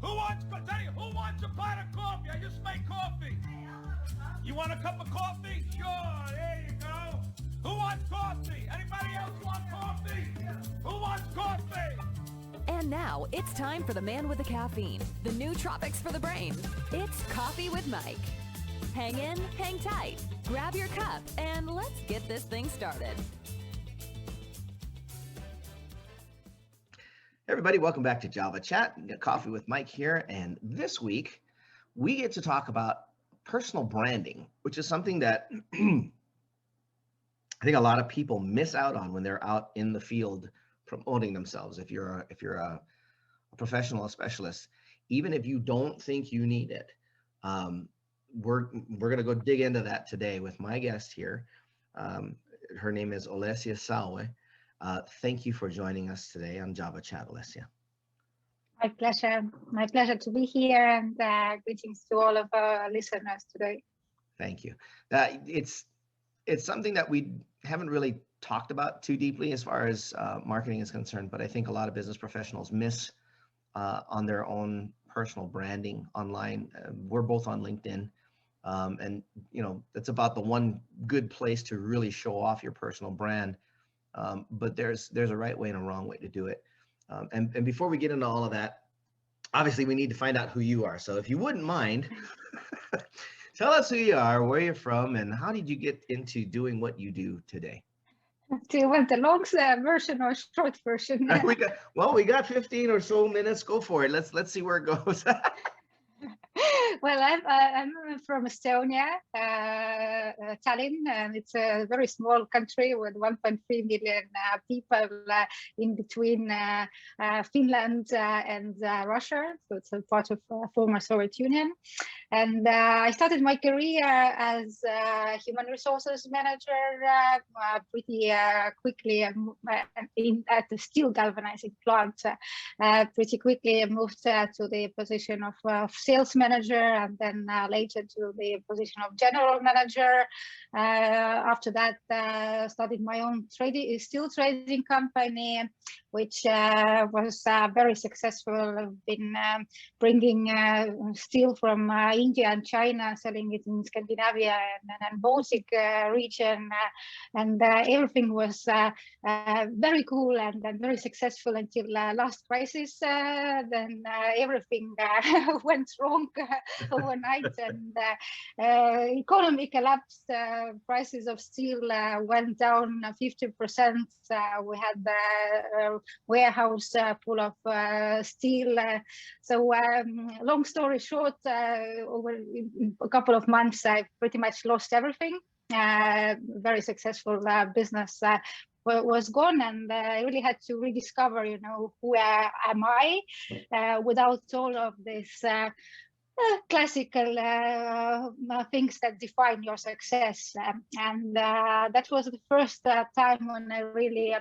Who wants a pot of coffee? I just made coffee. You want a cup of coffee? Sure, there you go. Who wants coffee? Anybody else want coffee? Who wants coffee? And now it's time for the man with the caffeine, the new tropics for the brain. It's Coffee with Mike. Hang in, hang tight, grab your cup, and let's get this thing started. Everybody, welcome back to Java Chat. Coffee with Mike here, and this week we get to talk about personal branding, which is something that I think a lot of people miss out on when they're out in the field promoting themselves. If you're a professional, a specialist, even if you don't think you need it, we're gonna go dig into that today with my guest here. Her name is Olesija Saue. Thank you for joining us today on Java Chat, Olesija. My pleasure. My pleasure to be here, and greetings to all of our listeners today. Thank you. It's something that we haven't really talked about too deeply as far as marketing is concerned, but I think a lot of business professionals miss on their own personal branding online. We're both on LinkedIn, and that's about the one good place to really show off your personal brand. But there's a right way and a wrong way to do it. And before we get into all of that, obviously we need to find out who you are. So if you wouldn't mind, tell us who you are, where you're from, and how did you get into doing what you do today? Do you want the long version or short version? we got 15 or so minutes. Go for it. Let's see where it goes. Well, I'm from Estonia, Tallinn, and it's a very small country with 1.3 million people in between Finland and Russia. So it's a part of former Soviet Union. And I started my career as a human resources manager pretty quickly at the steel galvanizing plant. Pretty quickly moved to the position of sales manager, and then later to the position of general manager. After that, started my own steel trading company, which was very successful. I've been bringing steel from India and China, selling it in Scandinavia and Baltic region, and everything was very cool and very successful until last crisis. Then everything went wrong overnight, and economy collapsed. Prices of steel went down 50%. We had the warehouse full of steel. So long story short, over a couple of months, I pretty much lost everything. Very successful business was gone, and I really had to rediscover, who am I without all of this classical things that define your success. And that was the first time when I really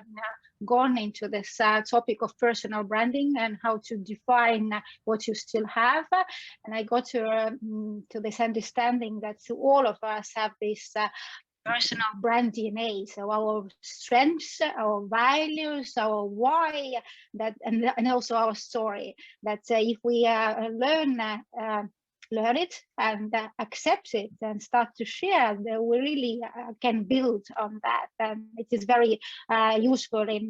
gone into this topic of personal branding and how to define what you still have. And I got to this understanding that all of us have this personal brand DNA, so our strengths, our values, our why, and also our story. That if we learn it and accept it and start to share, that we really can build on that, and it is very useful in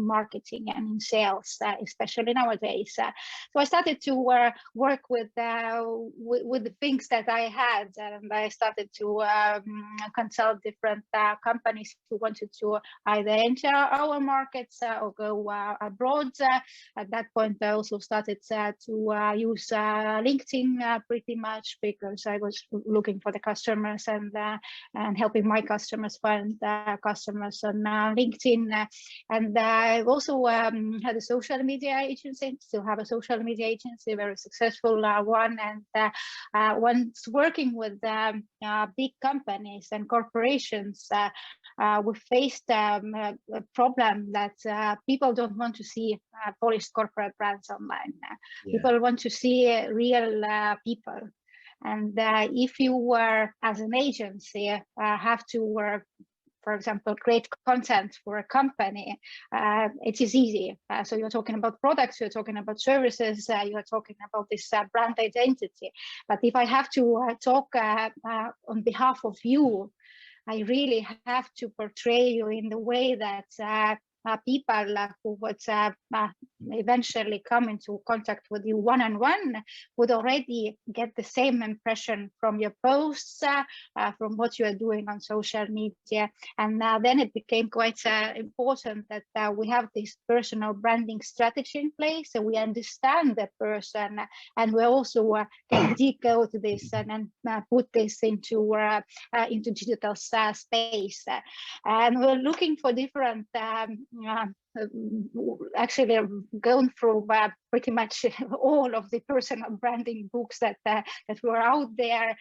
marketing and in sales, especially nowadays. So I started to work with the things that I had, and I started to consult different companies who wanted to either enter our markets or go abroad. At that point, I also started to use LinkedIn pretty much, because I was looking for the customers and helping my customers find customers on LinkedIn. And I also had a social media agency, still have a social media agency, a very successful one. And once working with big companies and corporations, we faced a problem that people don't want to see polished corporate brands online. People want to see real people. And if you were, as an agency, have to for example, create content for a company, it is easy. So you're talking about products, you're talking about services, you're talking about this brand identity. But if I have to talk on behalf of you, I really have to portray you in the way that people who would eventually come into contact with you one-on-one would already get the same impression from your posts, from what you are doing on social media. And then it became quite important that we have this personal branding strategy in place, so we understand the person, and we also can decode this and put this into digital space. And we're looking for different actually going through pretty much all of the personal branding books that were out there,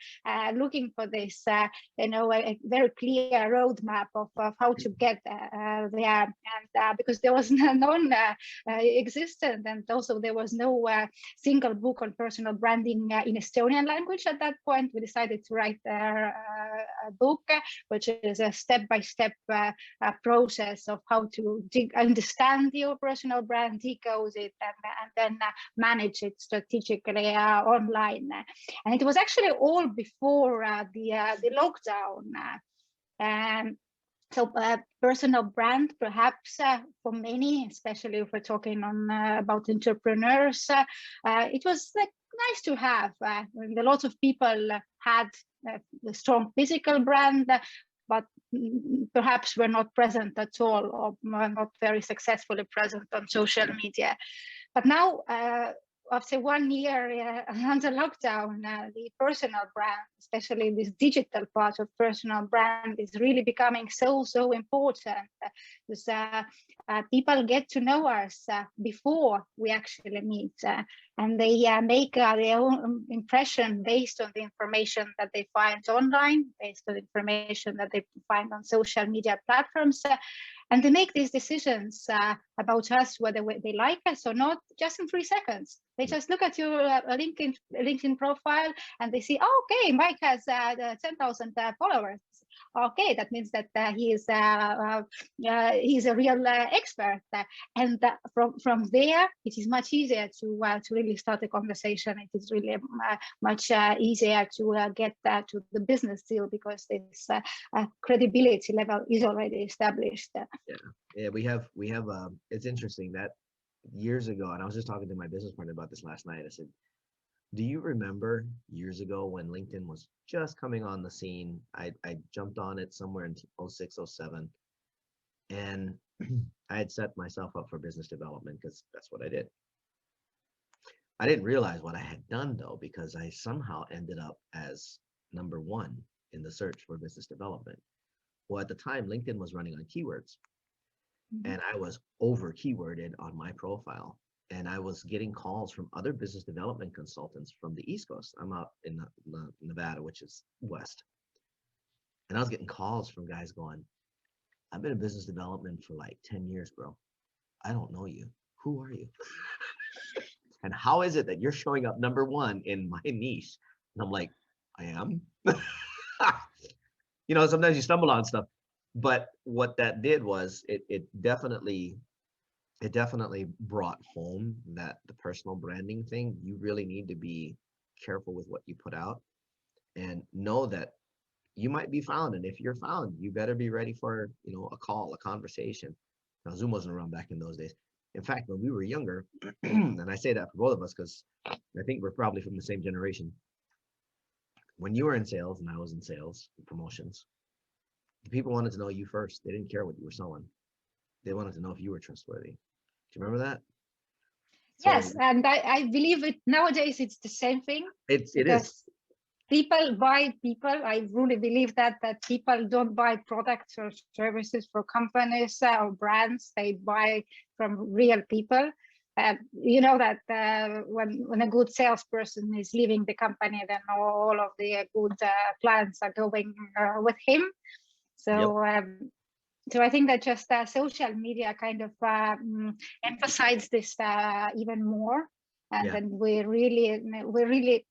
looking for this, a very clear roadmap of how to get there, and because there was none existent, and also there was no single book on personal branding in Estonian language at that point. We decided to write a book, which is a step-by-step process of how to understand your personal brand, decode it, and then manage it strategically online. And it was actually all before the lockdown. So personal brand, perhaps for many, especially if we're talking about entrepreneurs, it was nice to have. A lot of people had a strong physical brand, but perhaps were not present at all, or not very successfully present on social media. But now, after 1 year under lockdown, the personal brand, especially this digital part of personal brand, is really becoming so important, because people get to know us before we actually meet, and they make their own impression based on the information that they find online, based on the information that they find on social media platforms. And they make these decisions about us, whether they like us or not, just in 3 seconds. They just look at your LinkedIn profile and they see, oh, okay, Mike has 10,000 followers. Okay, that means that he's a real expert. And from there, it is much easier to really start a conversation. It is really much easier to get to the business deal, because this credibility level is already established. Yeah, we have. It's interesting that years ago, and I was just talking to my business partner about this last night. I said, do you remember years ago when LinkedIn was just coming on the scene? I jumped on it somewhere in 06, 07, and I had set myself up for business development because that's what I did. I didn't realize what I had done, though, because I somehow ended up as #1 in the search for business development. Well, at the time, LinkedIn was running on keywords, and I was over keyworded on my profile. And I was getting calls from other business development consultants from the East Coast. I'm out in Nevada, which is west. And I was getting calls from guys going, I've been in business development for like 10 years, bro. I don't know you. Who are you? And how is it that you're showing up #1 in my niche? And I'm like, I am. Sometimes you stumble on stuff. But what that did was it definitely brought home that the personal branding thing, you really need to be careful with what you put out, and know that you might be found. And if you're found, you better be ready for, a call, a conversation. Now, Zoom wasn't around back in those days. In fact, when we were younger, and I say that for both of us because I think we're probably from the same generation. When you were in sales and I was in sales and promotions, the people wanted to know you first. They didn't care what you were selling. They wanted to know if you were trustworthy. Do you remember that? Yes, and I believe it nowadays. It's the same thing. It is. People buy people. I really believe that people don't buy products or services for companies or brands. They buy from real people. You know that when a good salesperson is leaving the company, then all of the good clients are going with him. So. Yep. So I think that just social media kind of emphasizes this even more, and then we really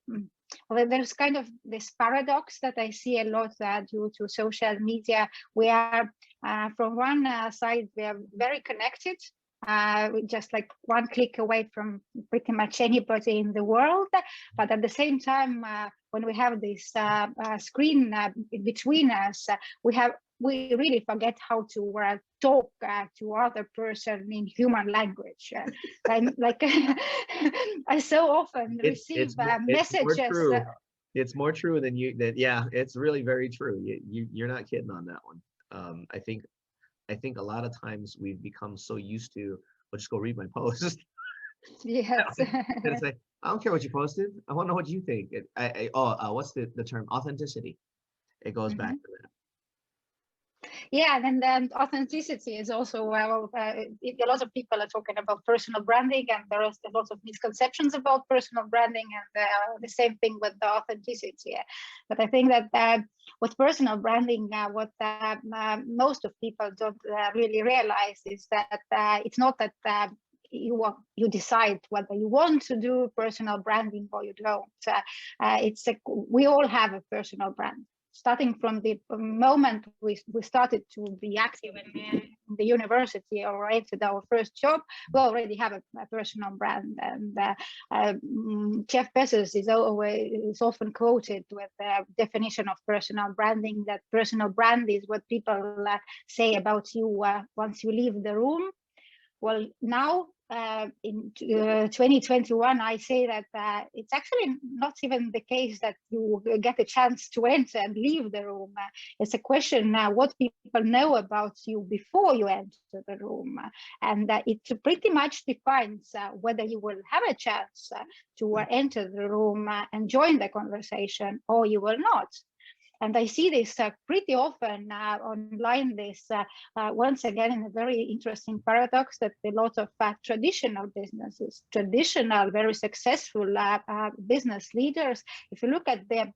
well, there's kind of this paradox that I see a lot due to social media. We are, from one side, we are very connected, just like one click away from pretty much anybody in the world. But at the same time, when we have this screen between us, we really forget how to talk to other person in human language. Like I so often receive messages. It's more true than yeah, it's really very true. You're not kidding on that one. I think a lot of times we've become so used to, well, just go read my post. Yes. It's like, I don't care what you posted. I want to know what you think. What's the term? Authenticity. It goes back to that. Yeah, and then authenticity is also, a lot of people are talking about personal branding, and there is a lot of misconceptions about personal branding, and the same thing with the authenticity. But I think that with personal branding, what most of people don't really realize is that it's not that you decide whether you want to do personal branding or you don't. We all have a personal brand. Starting from the moment we started to be active in the university or entered our first job, we already have a personal brand. And Jeff Bezos is often quoted with the definition of personal branding, that personal brand is what people say about you once you leave the room. Well, now in 2021, I say that it's actually not even the case that you get a chance to enter and leave the room. It's a question what people know about you before you enter the room. And it pretty much defines whether you will have a chance to enter the room and join the conversation, or you will not. And I see this pretty often online, this once again in a very interesting paradox, that a lot of traditional businesses, traditional, very successful business leaders, if you look at their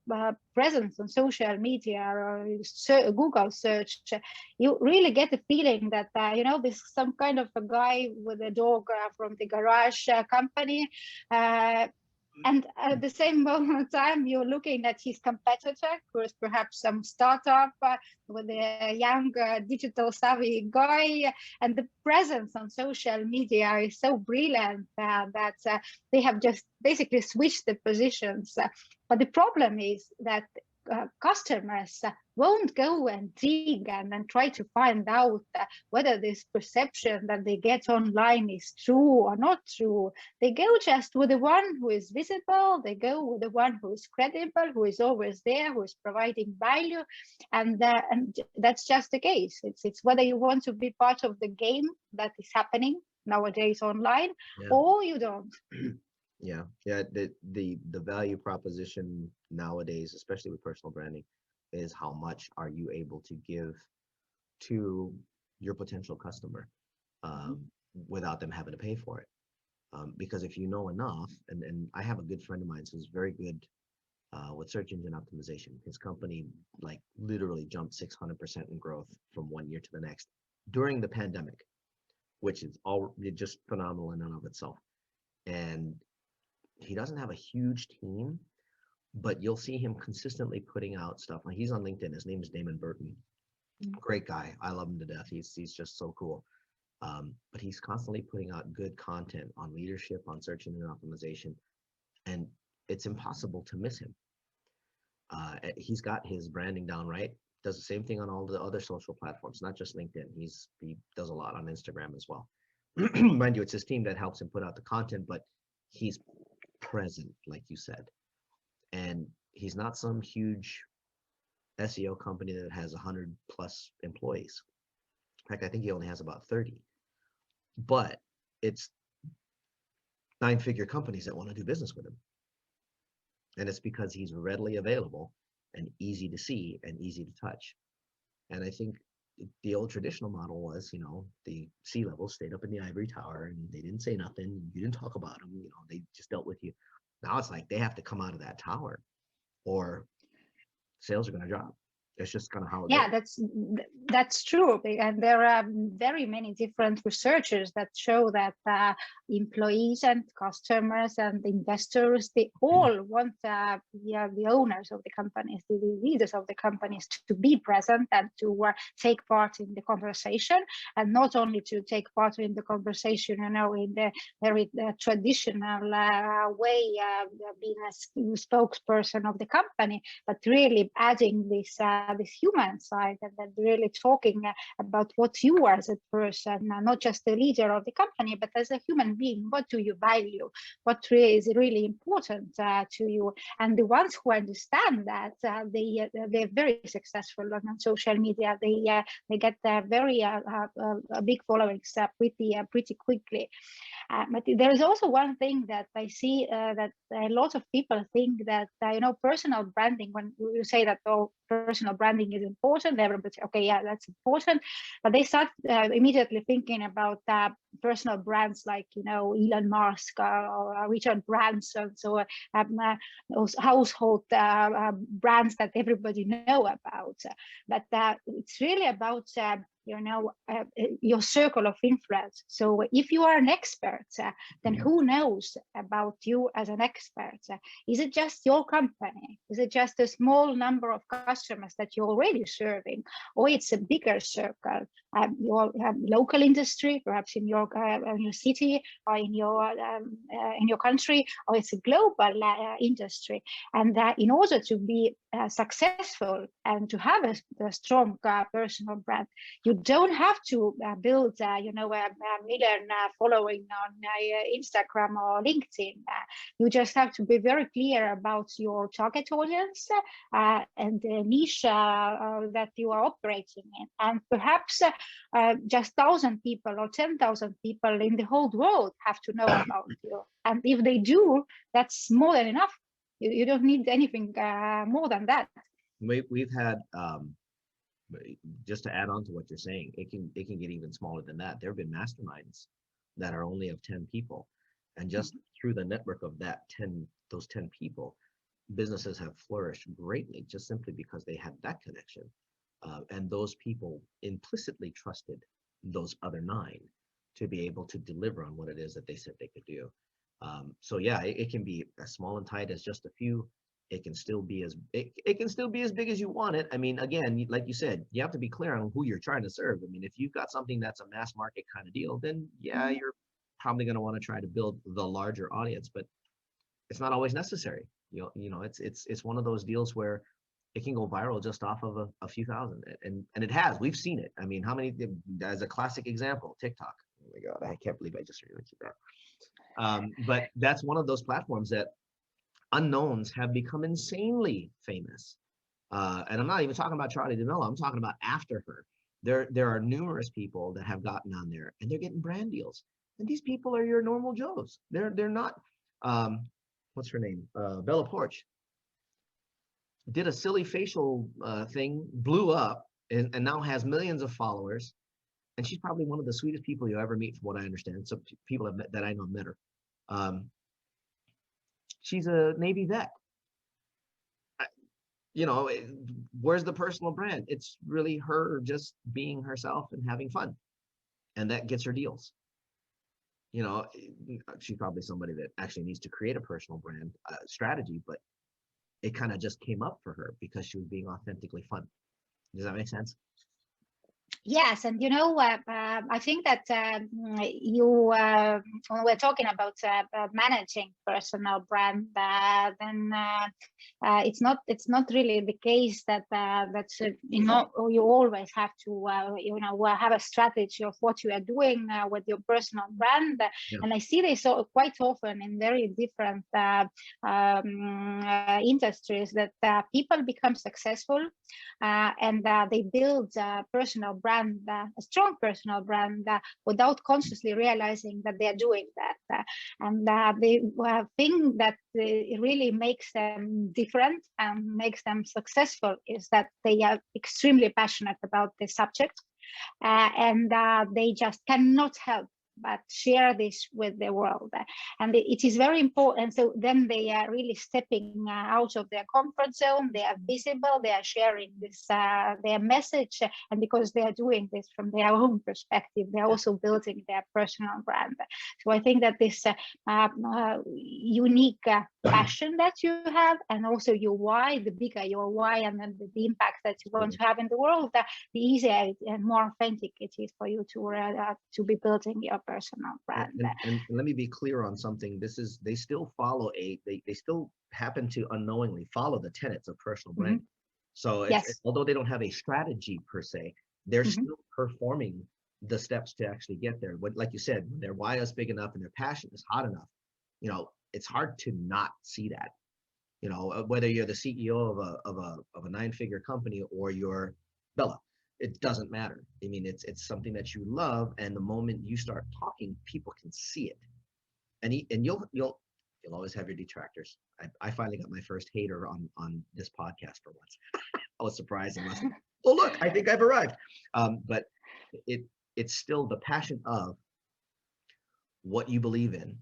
presence on social media or Google search, you really get the feeling that, this some kind of a guy with a dog from the garage company. And at the same moment of time, you're looking at his competitor, who is perhaps some startup with a young digital savvy guy. And the presence on social media is so brilliant that they have just basically switched the positions. But the problem is that customers won't go and dig and try to find out whether this perception that they get online is true or not true. They go just with the one who is visible, they go with the one who is credible, who is always there, who is providing value, and that's just the case. It's whether you want to be part of the game that is happening nowadays online, or you don't. Yeah, the value proposition nowadays, especially with personal branding, is how much are you able to give to your potential customer without them having to pay for it. Because if you know enough, and I have a good friend of mine who's very good with search engine optimization. His company like literally jumped 600% in growth from one year to the next during the pandemic, which is all just phenomenal in and of itself. And he doesn't have a huge team, but you'll see him consistently putting out stuff. He's on LinkedIn. His name is Damon Burton. Great guy. I love him to death. He's just so cool. But he's constantly putting out good content on leadership, on search engine optimization, and it's impossible to miss him. He's got his branding down right. Does the same thing on all the other social platforms, not just LinkedIn. He does a lot on Instagram as well. Mind you, it's his team that helps him put out the content, but he's present, like you said. And he's not some huge SEO company that has 100 plus employees. In fact, I think he only has about 30. But it's 9-figure companies that want to do business with him. And it's because he's readily available and easy to see and easy to touch. And I think the old traditional model was, the C-level stayed up in the ivory tower and they didn't say nothing. You didn't talk about them. They just dealt with you. Now it's like they have to come out of that tower or sales are going to drop. It's just kind of how it Yeah, goes. that's true, and there are very many different researchers that show that employees and customers and investors, they all want the owners of the companies, the leaders of the companies, to be present and to take part in the conversation, and not only to take part in the conversation, in the very traditional way, being a spokesperson of the company, but really adding this human side, and then really talking about what you are as a person, not just the leader of the company, but as a human being. What do you value? What really is really important to you? And the ones who understand that, they're very successful on social media. They get very big followings pretty quickly. But there is also one thing that I see, that a lot of people think that personal branding. When you say that personal branding is important, everybody say, okay, yeah, that's important, but they start immediately thinking about personal brands like Elon Musk or Richard Branson, so those household brands that everybody know about. But it's really about your circle of influence. So if you are an expert, then who knows about you as an expert? Is it just your company? Is it just a small number of customers that you're already serving, or it's a bigger circle? Your local industry, perhaps in your city or in your country, or it's a global industry. And in order to be successful and to have a strong personal brand, you don't have to build a million following on Instagram or LinkedIn. You just have to be very clear about your target audience and the niche that you are operating in, and perhaps just 1,000 people or 10,000 people in the whole world have to know about you. And if they do, that's more than enough. You don't need anything more than that. We've had, just to add on to what you're saying, it can get even smaller than that. There have been masterminds that are only of 10 people, and just through the network of those 10 people, businesses have flourished greatly, just simply because they had that connection, and those people implicitly trusted those other 9 to be able to deliver on what it is that they said they could do. So yeah, it can be as small and tight as just a few. It can still be as big as you want it. I mean, again, like you said, you have to be clear on who you're trying to serve. I mean, if you've got something that's a mass market kind of deal, then yeah, you're probably going to want to try to build the larger audience, but it's not always necessary. It's one of those deals where it can go viral just off of a few thousand, and it has. We've seen it. I mean, how many? As a classic example, TikTok. Oh my God, I can't believe I just mentioned that. But that's one of those platforms that unknowns have become insanely famous. And I'm not even talking about Charli D'Amelio. I'm talking about after her. There are numerous people that have gotten on there, and they're getting brand deals. And these people are your normal Joes. They're not. What's her name? Bella Poarch did a silly facial thing, blew up, and now has millions of followers. And she's probably one of the sweetest people you'll ever meet, from what I understand. So people that I know met her. She's a Navy vet. Where's the personal brand? It's really her just being herself and having fun, and that gets her deals. She's probably somebody that actually needs to create a personal brand strategy, but it kind of just came up for her because she was being authentically fun. Does that make sense? Yes, and I think that when we're talking about managing personal brand, then it's not really the case that you always have to have a strategy of what you are doing with your personal brand. Yeah. And I see this quite often in very different industries, that people become successful and they build personal brand, a strong personal brand, without consciously realizing that they are doing that. And the thing that really makes them different and makes them successful is that they are extremely passionate about the subject, and they just cannot help but share this with the world. And it is very important. So then they are really stepping out of their comfort zone. They are visible. They are sharing this their message, and because they are doing this from their own perspective, they are also building their personal brand. So I think that this unique passion that you have, and also your why, the bigger your why, and then the impact that you want to have in the world, the easier and more authentic it is for you to be building your personal brand. And let me be clear on something. They still follow they still happen to unknowingly follow the tenets of personal branding. So although they don't have a strategy per se, they're still performing the steps to actually get there. But like you said, when their why is big enough and their passion is hot enough, it's hard to not see that. Whether you're the CEO of a 9-figure company or you're Bella, it doesn't matter. I mean, it's something that you love, and the moment you start talking, people can see it. And you'll always have your detractors. I finally got my first hater on this podcast for once. I was surprised. I was like, oh look, I think I've arrived. But it's still the passion of what you believe in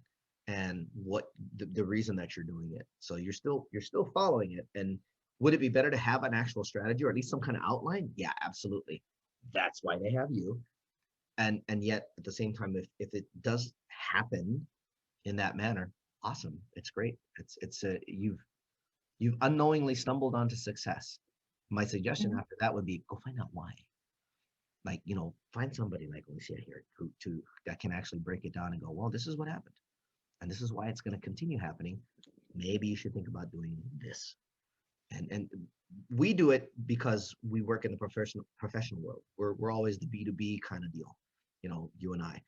and what the reason that you're doing it. So you're still following it. And would it be better to have an actual strategy or at least some kind of outline? Yeah, absolutely. That's why they have you. And yet at the same time, if it does happen in that manner, awesome. It's great. You've unknowingly stumbled onto success. My suggestion after that would be go find out why. Like, find somebody like Olesija here that can actually break it down and go, well, this is what happened. And this is why it's going to continue happening. Maybe you should think about doing this. And we do it because we work in the professional world. We're always the B2B kind of deal. You and I,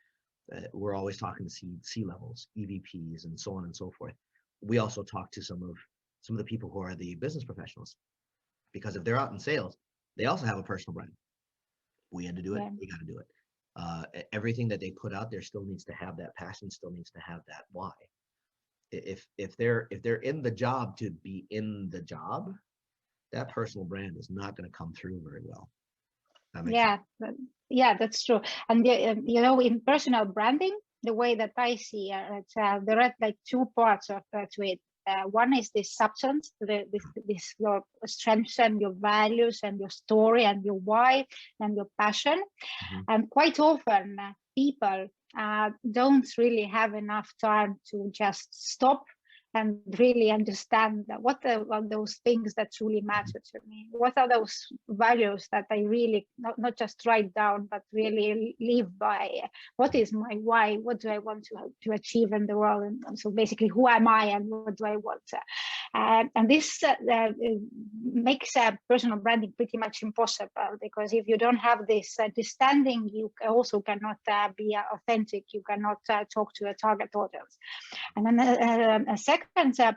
we're always talking to C levels, EVPs, and so on and so forth. We also talk to some of the people who are the business professionals, because if they're out in sales, they also have a personal brand. We had to do it. We got to do it. Everything that they put out there still needs to have that passion, still needs to have that why. If they're in the job to be in the job, that personal brand is not going to come through very well. Yeah, that's true. And in personal branding, the way that I see it, there are like two parts to it. One is this substance, this your strengths and your values and your story and your why and your passion. And quite often people don't really have enough time to just stop and really understand what are those things that truly matter to me. What are those values that I really not just write down, but really live by? What is my why? What do I want to achieve in the world? And so basically, who am I and what do I want? And this makes personal branding pretty much impossible, because if you don't have this understanding, you also cannot be authentic. You cannot talk to a target audience. And then a second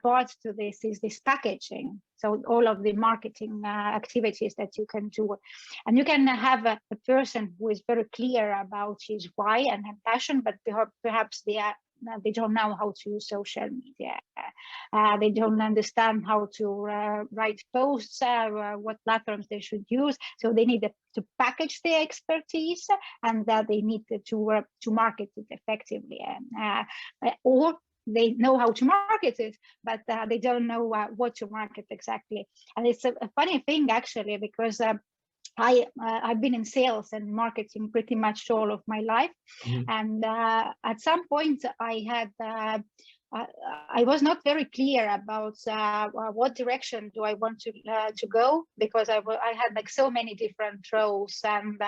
part to this is this packaging. So all of the marketing activities that you can do, and you can have a person who is very clear about his why and passion, but perhaps they don't know how to use social media. They don't understand how to write posts, what platforms they should use. So they need to package their expertise, and that they need to market it effectively. Or they know how to market it, but they don't know what to market exactly. And it's a funny thing, actually, because I've been in sales and marketing pretty much all of my life. And at some point I was not very clear about what direction do I want to go, because I had like so many different roles, and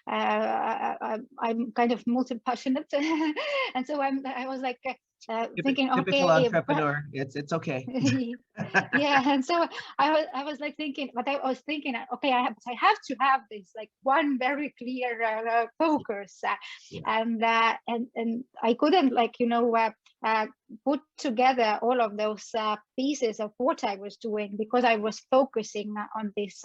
I'm kind of multi-passionate. And so I was like thinking, typical okay, entrepreneur, it's okay. Yeah, and so I was like thinking, but I was thinking, okay, I have to have this like one very clear focus, and I couldn't put together all of those pieces of what I was doing, because I was focusing on this.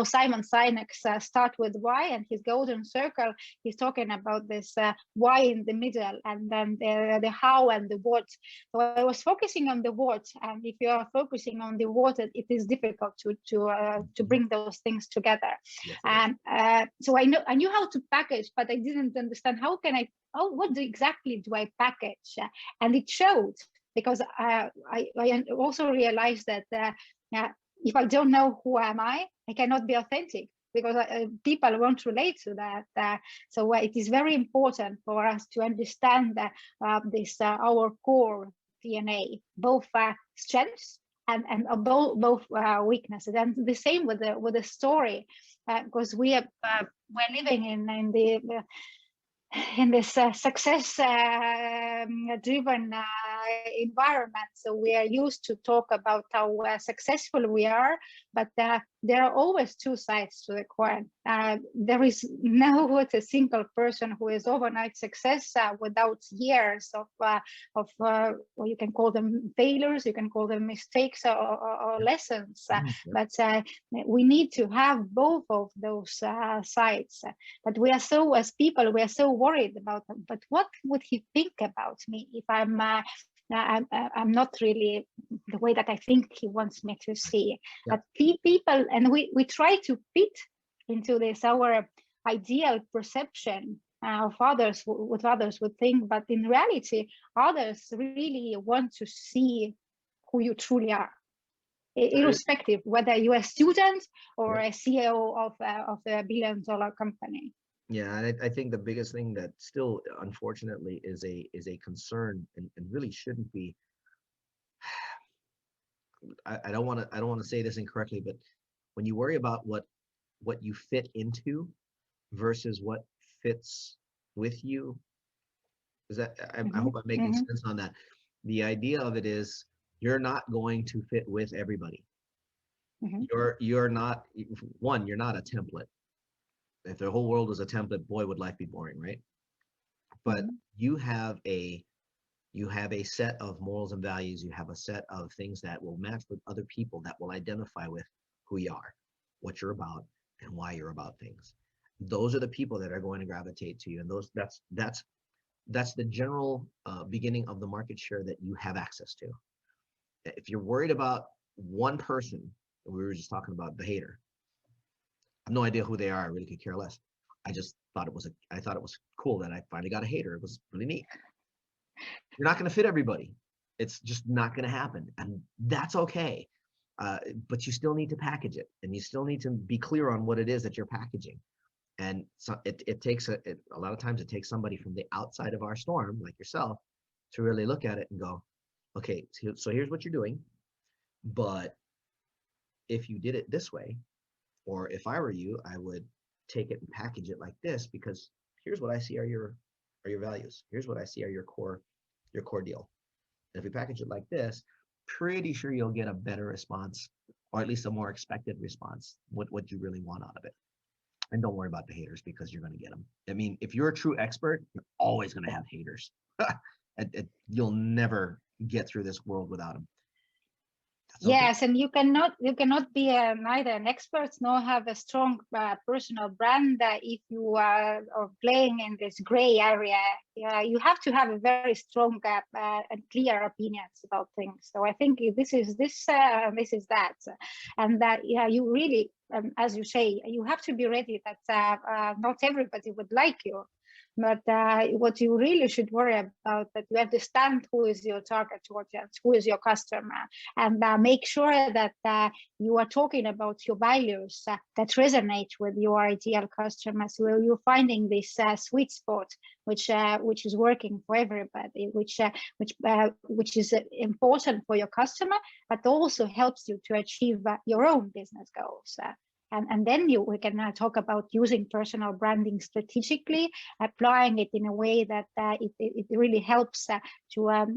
Simon Sinek's Start with Why, and his golden circle, he's talking about this why in the middle, and then the how and the what. So I was focusing on the what, and if you are focusing on the what, it is difficult to bring those things together. Yes, so I knew how to package, but I didn't understand what exactly do I package, and it showed, because I also realized that if I don't know who am I cannot be authentic, because people won't relate to that. So it is very important for us to understand this our core DNA, both strengths and both weaknesses, and the same with the story, because we're living in this success driven environment. So we are used to talk about how successful we are, but there are always two sides to the coin. There is no a single person who is overnight success without years of well, you can call them failures, you can call them mistakes or lessons, but we need to have both of those sides. But we are so, as people, we are so worried about them. But what would he think about me if I'm not really the way that I think he wants me to see? But people, and we try to fit into this our ideal perception of others, what others would think, but in reality, others really want to see who you truly are, irrespective whether you're a student or a CEO of a billion-dollar company. Yeah, and I think the biggest thing that still, unfortunately, is a concern, and really shouldn't be. I don't want to say this incorrectly, but when you worry about what you fit into versus what fits with you, is that I hope I'm making sense on that. The idea of it is you're not going to fit with everybody. You're not you're not a template. If the whole world was a template, boy, would life be boring, right? But you have a set of morals and values. You have a set of things that will match with other people, that will identify with who you are, what you're about, and why you're about things. Those are the people that are going to gravitate to you, and that's the general beginning of the market share that you have access to. If you're worried about one person, we were just talking about the hater. I have no idea who they are. I really could care less. I just thought it was cool that I finally got a hater. It was really neat. You're not going to fit everybody. It's just not going to happen, and that's okay. But you still need to package it, and you still need to be clear on what it is that you're packaging. And so it takes a lot of times it takes somebody from the outside of our storm, like yourself, to really look at it and go, okay, so here's what you're doing, but if you did it this way, or if I were you, I would take it and package it like this, because here's what I see are your values. Here's what I see are your core deal. And if we package it like this, pretty sure you'll get a better response, or at least a more expected response, what you really want out of it. And don't worry about the haters, because you're going to get them. I mean, if you're a true expert, you're always going to have haters. You'll never get through this world without them. Okay. Yes, and you cannot be neither an expert nor have a strong personal brand if you are playing in this gray area. You have to have a very strong and clear opinions about things. So I think this is that, and that you really, as you say, you have to be ready that not everybody would like you. But what you really should worry about, that you understand who is your target audience, who is your customer, and make sure that you are talking about your values that resonate with your ideal customers. Where you're finding this sweet spot, which is working for everybody, which is important for your customer, but also helps you to achieve your own business goals. And then we can talk about using personal branding strategically, applying it in a way that it really helps to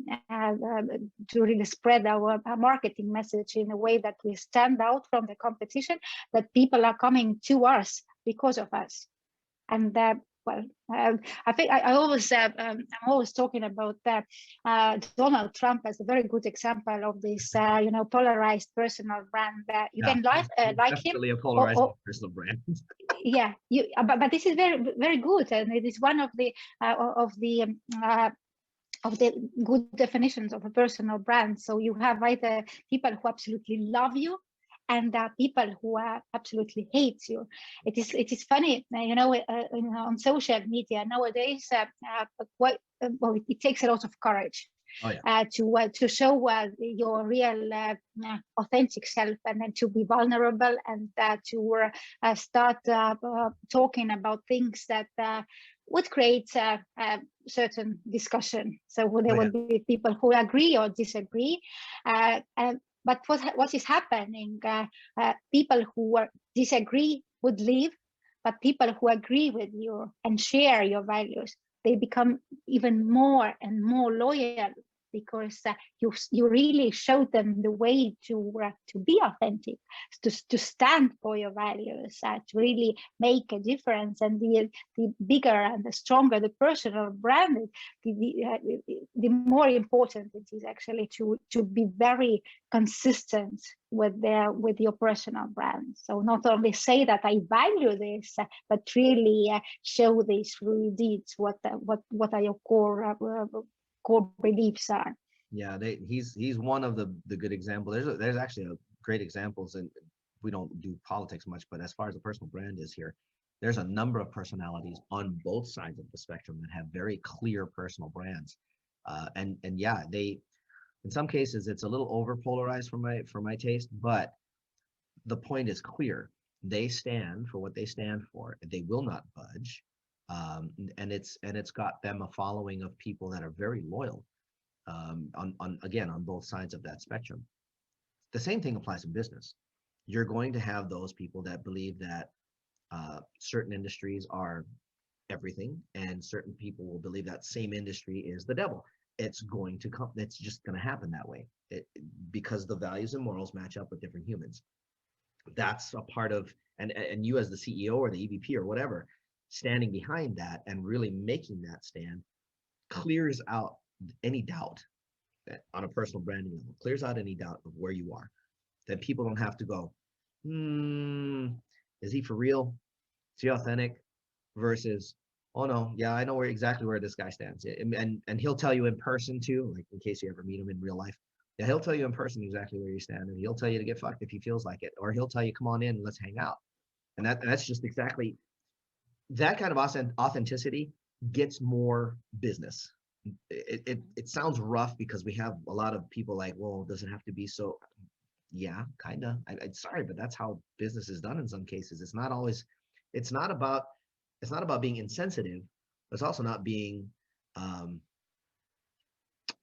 really spread our marketing message in a way that we stand out from the competition, that people are coming to us because of us. And well, I think I always I'm always talking about Donald Trump as a very good example of this polarized personal brand. You can like him, definitely a polarized personal brand. yeah, but this is very very good, and it is one of the good definitions of a personal brand. So you have either people who absolutely love you, and people who absolutely hate you. It is funny, on social media nowadays. It takes a lot of courage. Oh, yeah. To show your real authentic self, and then to be vulnerable, and to start talking about things that would create certain discussion. So there would be people who agree or disagree. But what is happening? People who disagree would leave, but people who agree with you and share your values, they become even more and more loyal, because you really show them the way to be authentic, to stand for your values, to really make a difference. And the bigger and the stronger the personal brand, the more important it is actually to be very consistent with your personal brand. So not only say that I value this, but really show this through deeds, what are your core beliefs are. Yeah, he's one of the good examples. There's actually great examples, and we don't do politics much, but as far as the personal brand is here, there's a number of personalities on both sides of the spectrum that have very clear personal brands. And yeah, in some cases it's a little over polarized for my taste, but the point is clear. They stand for what they stand for. They will not budge. And it's got them a following of people that are very loyal, on both sides of that spectrum. The same thing applies in business. You're going to have those people that believe that certain industries are everything, and certain people will believe that same industry is the devil. It's going to come. It's just going to happen that way, because the values and morals match up with different humans. That's a part of, and you as the CEO or the EVP or whatever, standing behind that and really making that stand clears out any doubt on a personal branding level, clears out any doubt of where you are. Then people don't have to go, is he for real? Is he authentic? Versus, oh no, yeah, I know exactly where this guy stands. And he'll tell you in person too, like in case you ever meet him in real life. Yeah, he'll tell you in person exactly where you stand, and he'll tell you to get fucked if he feels like it, or he'll tell you, come on in, let's hang out. And that's just exactly that kind of authenticity gets more business. It sounds rough because we have a lot of people like, well, does it have to be so? Yeah, kind of. I'm sorry, but that's how business is done in some cases. It's not about being insensitive. It's also not being,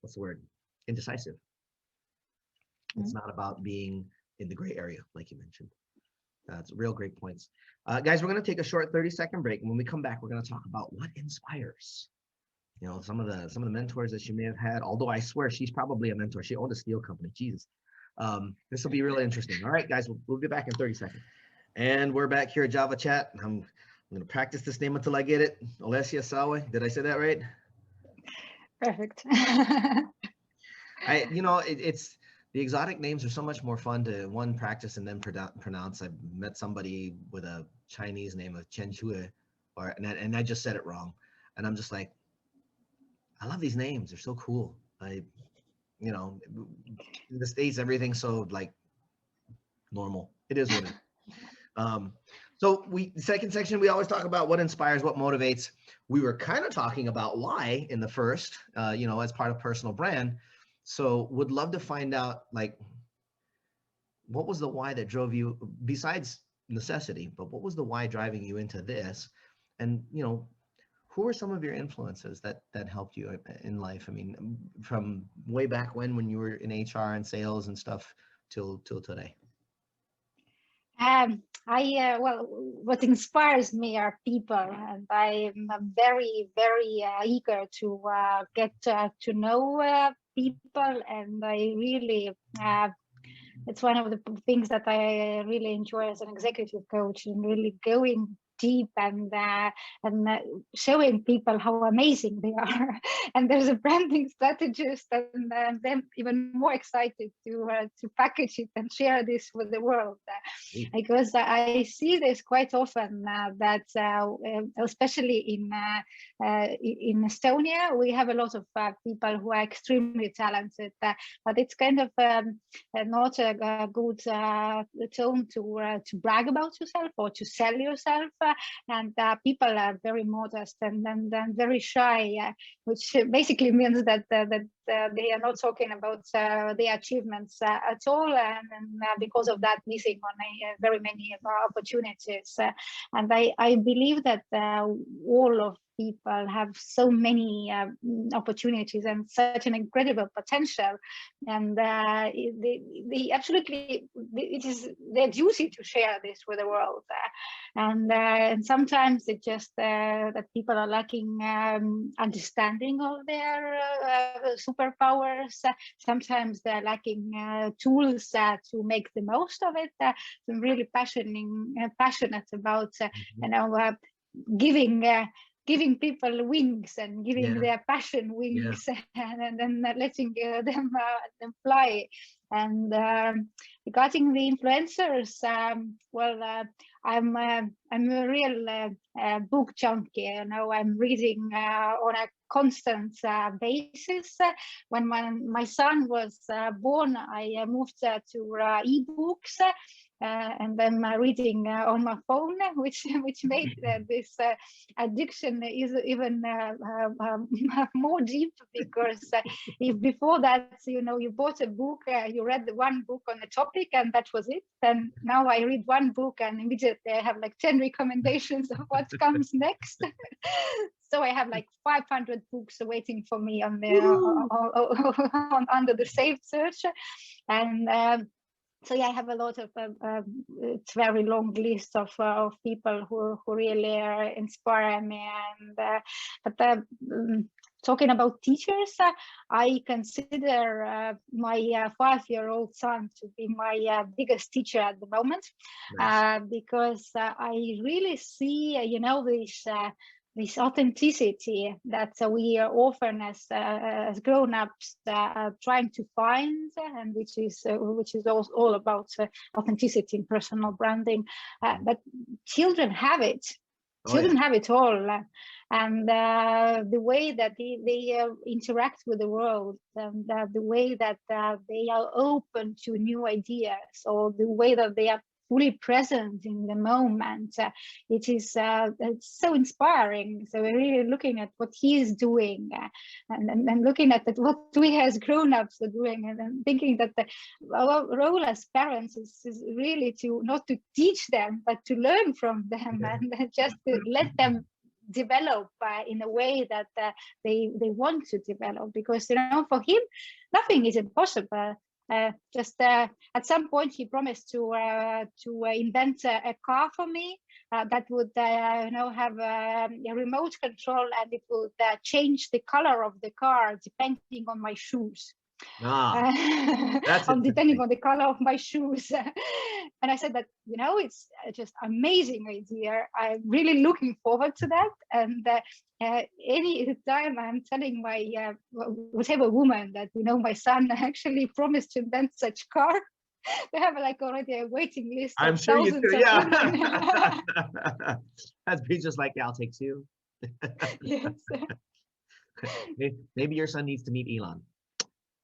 what's the word? Indecisive. It's not about being in the gray area, like you mentioned. That's real great points. Guys, we're going to take a short 30-second break. And when we come back, we're going to talk about what inspires. Some of the mentors that she may have had, although I swear she's probably a mentor. She owned a steel company. Jesus. This will be really interesting. All right, guys, we'll be back in 30 seconds. And we're back here at Java Chat. I'm going to practice this name until I get it. Olesija Saue. Did I say that right? Perfect. It's the exotic names are so much more fun to practice and then pronounce. I met somebody with a Chinese name of Chen Shui, and I just said it wrong. And I'm just like, I love these names. They're so cool. In the States, everything's so like normal. It is what it is. So second section, we always talk about what inspires, what motivates. We were kind of talking about why in the first, as part of personal brand. So would love to find out, like, what was the why that drove you, besides necessity, but what was the why driving you into this? And, who were some of your influences that helped you in life? I mean, from way back when you were in HR and sales and stuff till today. What inspires me are people, and I'm very, very eager to get to know people, and I really, it's one of the things that I really enjoy as an executive coach, and really going deep and showing people how amazing they are. And there's a branding strategist, and them even more excited to package it and share this with the world, because I see this quite often, that especially in Estonia, we have a lot of people who are extremely talented, but it's kind of not a good tone to brag about yourself or to sell yourself, and people are very modest and very shy, which basically means that they are not talking about their achievements at all, and because of that, missing on very many opportunities. And I believe that all of people have so many opportunities and such an incredible potential, and they absolutely, it is their duty to share this with the world, and sometimes it's just that people are lacking understanding of their superpowers. Sometimes they're lacking tools to make the most of it. I'm really passionate about giving people wings and giving their passion wings, and then letting them fly. And regarding the influencers, I'm a real book junkie. I'm reading on a constant basis. When my son was born, I moved to ebooks. And then reading on my phone, which made this addiction is even more deep, because if before that, you bought a book, you read one book on a topic and that was it, then now I read one book and immediately I have like 10 recommendations of what comes next. So I have like 500 books waiting for me on the under the saved search, and so yeah, I have a lot of it's very long list of people who really inspire me. And talking about teachers, I consider my 5-year-old son to be my biggest teacher at the moment. Nice. Because I really see, this authenticity that we are often as grown-ups trying to find, and which is all about authenticity in personal branding. But children have it. Children have it all, and the way that they interact with the world, and the way that they are open to new ideas, or the way that they are fully present in the moment, it's so inspiring. So we're really looking at what he is doing, and looking at what we as grown-ups are doing, and thinking that our role as parents is really not to teach them, but to learn from them, and just to let them develop in a way that they want to develop, because for him nothing is impossible. At some point he promised to invent a car for me that would have a remote control, and it would change the color of the car depending on my shoes. Depending on the color of my shoes. And I said that it's just amazing idea. I'm really looking forward to that. And any time I'm telling my whatever woman that my son actually promised to invent such car, they have like already a waiting list. I'm of sure you thousands do. of Yeah. That's just like, I'll take two. Yes. Maybe your son needs to meet Elon.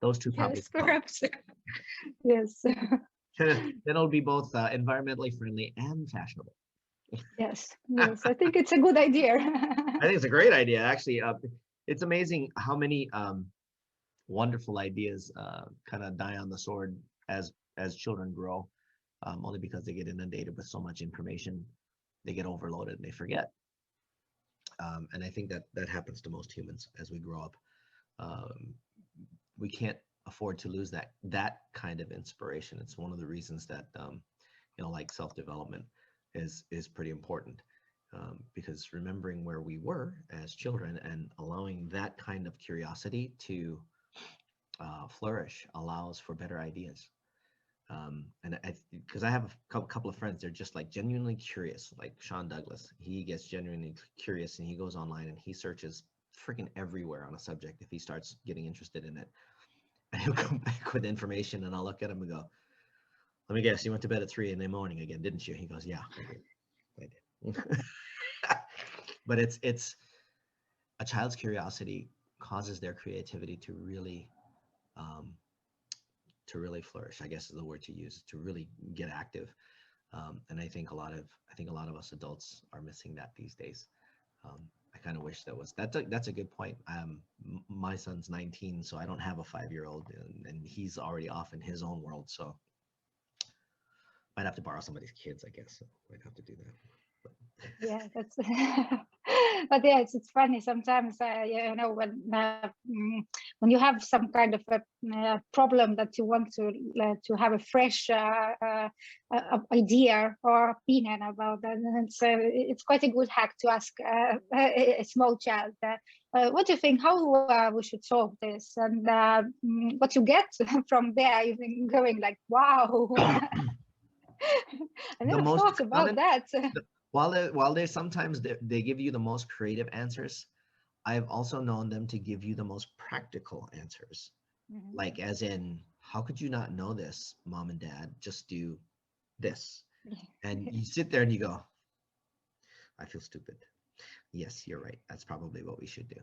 Those two probably. Yes, perhaps. Yes. Then it'll be both environmentally friendly and fashionable. Yes, I think it's a good idea. I think it's a great idea, actually. It's amazing how many wonderful ideas kind of die on the sword as children grow, only because they get inundated with so much information, they get overloaded and they forget. And I think that happens to most humans as we grow up. We can't afford to lose that kind of inspiration. It's one of the reasons that like self-development is pretty important, because remembering where we were as children and allowing that kind of curiosity to flourish allows for better ideas. And because I have a couple of friends, they're just like genuinely curious, like Sean Douglas. He gets genuinely curious and he goes online and he searches freaking everywhere on a subject if he starts getting interested in it. And he'll come back with information and I'll look at him and go, let me guess, you went to bed at 3 in the morning again, didn't you? He goes, yeah, I did. But it's a child's curiosity causes their creativity to really flourish, I guess is the word to use, to really get active. And I think a lot of us adults are missing that these days. I kind of wish that's a good point. My son's 19, so I don't have a 5-year-old, and he's already off in his own world. So might have to borrow somebody's kids, I guess. So might have to do that. But. Yeah, that's. But yeah, it's funny sometimes. When you have some kind of a problem that you want to have a fresh idea or opinion about, and it's quite a good hack to ask a small child, what do you think? How we should solve this? And what you get from there, you've been going like, wow. I never thought about that. While they sometimes they give you the most creative answers, I've also known them to give you the most practical answers. Mm-hmm. Like as in, how could you not know this, mom and dad? Just do this. And you sit there and you go, I feel stupid. Yes, you're right. That's probably what we should do.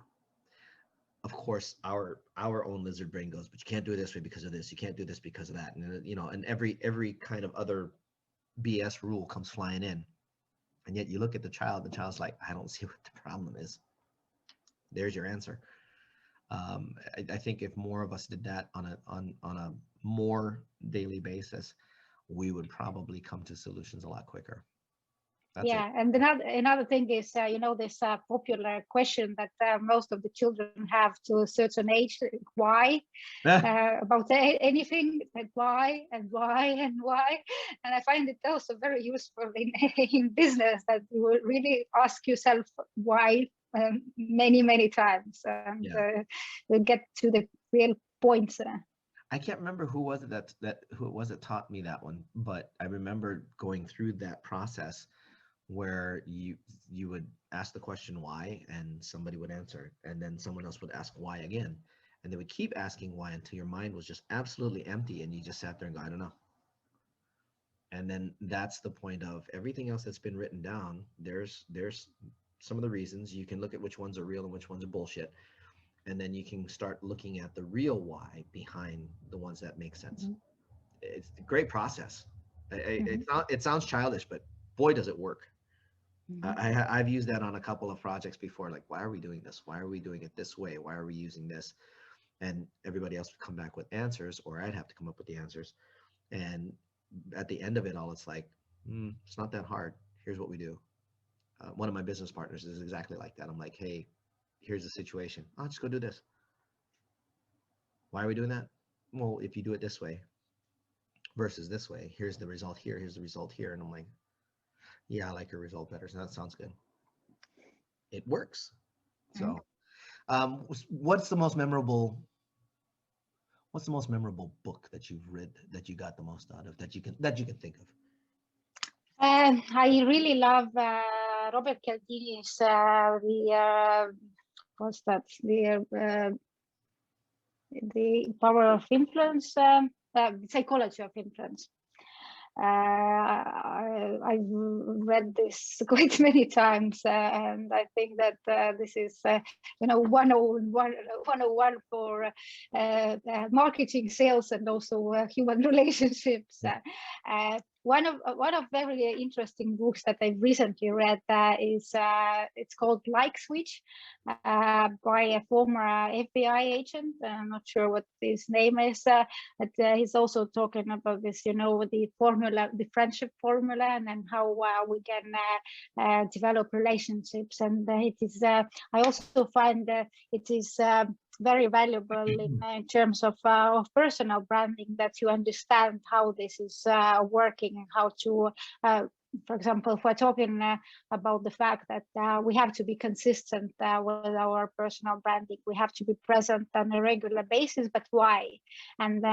Of course, our own lizard brain goes, but you can't do it this way because of this. You can't do this because of that. And and every kind of other BS rule comes flying in. And yet you look at the child's like, I don't see what the problem is. There's your answer. I think if more of us did that on a more daily basis, we would probably come to solutions a lot quicker. That's yeah, it. And another thing is, this popular question that most of the children have to a certain age, why, about anything, and why, and why, and why. And I find it also very useful in business, that you will really ask yourself why many times, and you'll get to the real points. I can't remember who was it that taught me that one, but I remember going through that process where you would ask the question why, and somebody would answer, and then someone else would ask why again, and they would keep asking why until your mind was just absolutely empty and you just sat there and go, I don't know. And then that's the point of everything else that's been written down. There's some of the reasons. You can look at which ones are real and which ones are bullshit, and then you can start looking at the real why behind the ones that make sense. Mm-hmm. It's a great process. It sounds childish, but boy does it work. I've used that on a couple of projects before, like, why are we doing this? Why are we doing it this way? Why are we using this? And everybody else would come back with answers, or I'd have to come up with the answers. And at the end of it all, it's like, it's not that hard. Here's what we do. One of my business partners is exactly like that. I'm like, hey, here's the situation. I'll just go do this. Why are we doing that? Well, if you do it this way versus this way, here's the result here, here's the result here. And I'm like, yeah, I like your result better. So that sounds good. It works. So, what's the most memorable book that you've read that you got the most out of, that you can think of? I really love Robert Cialdini's the power of influence, psychology of influence. I've read this quite many times, and I think that this is 101 for marketing, sales, and also human relationships. One of very interesting books that I've recently read is it's called Like Switch, by a former FBI agent. I'm not sure what his name is, but he's also talking about this, the formula, the friendship formula, and then how we can develop relationships. And it is, I also find that it is very valuable in terms of personal branding, that you understand how this is working and how to for example, if we're talking about the fact that we have to be consistent with our personal branding, we have to be present on a regular basis, but why? And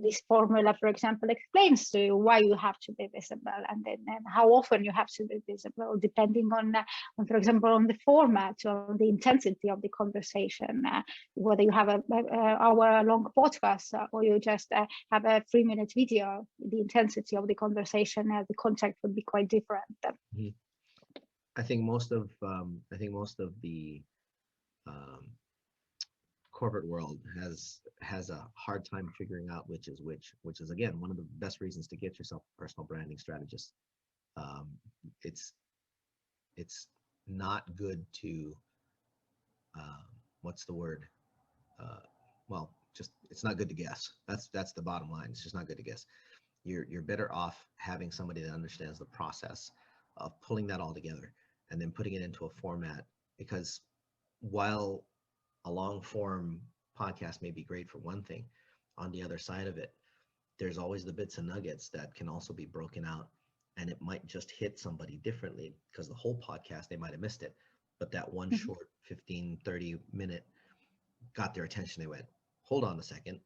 this formula, for example, explains to you why you have to be visible, and then how often you have to be visible, depending on, for example, on the format or the intensity of the conversation, whether you have a hour-long podcast or you just have a 3-minute video. The intensity of the conversation, the contact would be quite different. I think most of the corporate world has a hard time figuring out which is again one of the best reasons to get yourself a personal branding strategist. It's not good to what's the word? Well, just it's not good to guess. That's the bottom line. It's just not good to guess. You're better off having somebody that understands the process of pulling that all together and then putting it into a format, because while a long form podcast may be great for one thing, on the other side of it, there's always the bits and nuggets that can also be broken out, and it might just hit somebody differently because the whole podcast, they might have missed it, but that one short 15-30 minute got their attention. They went, hold on a second,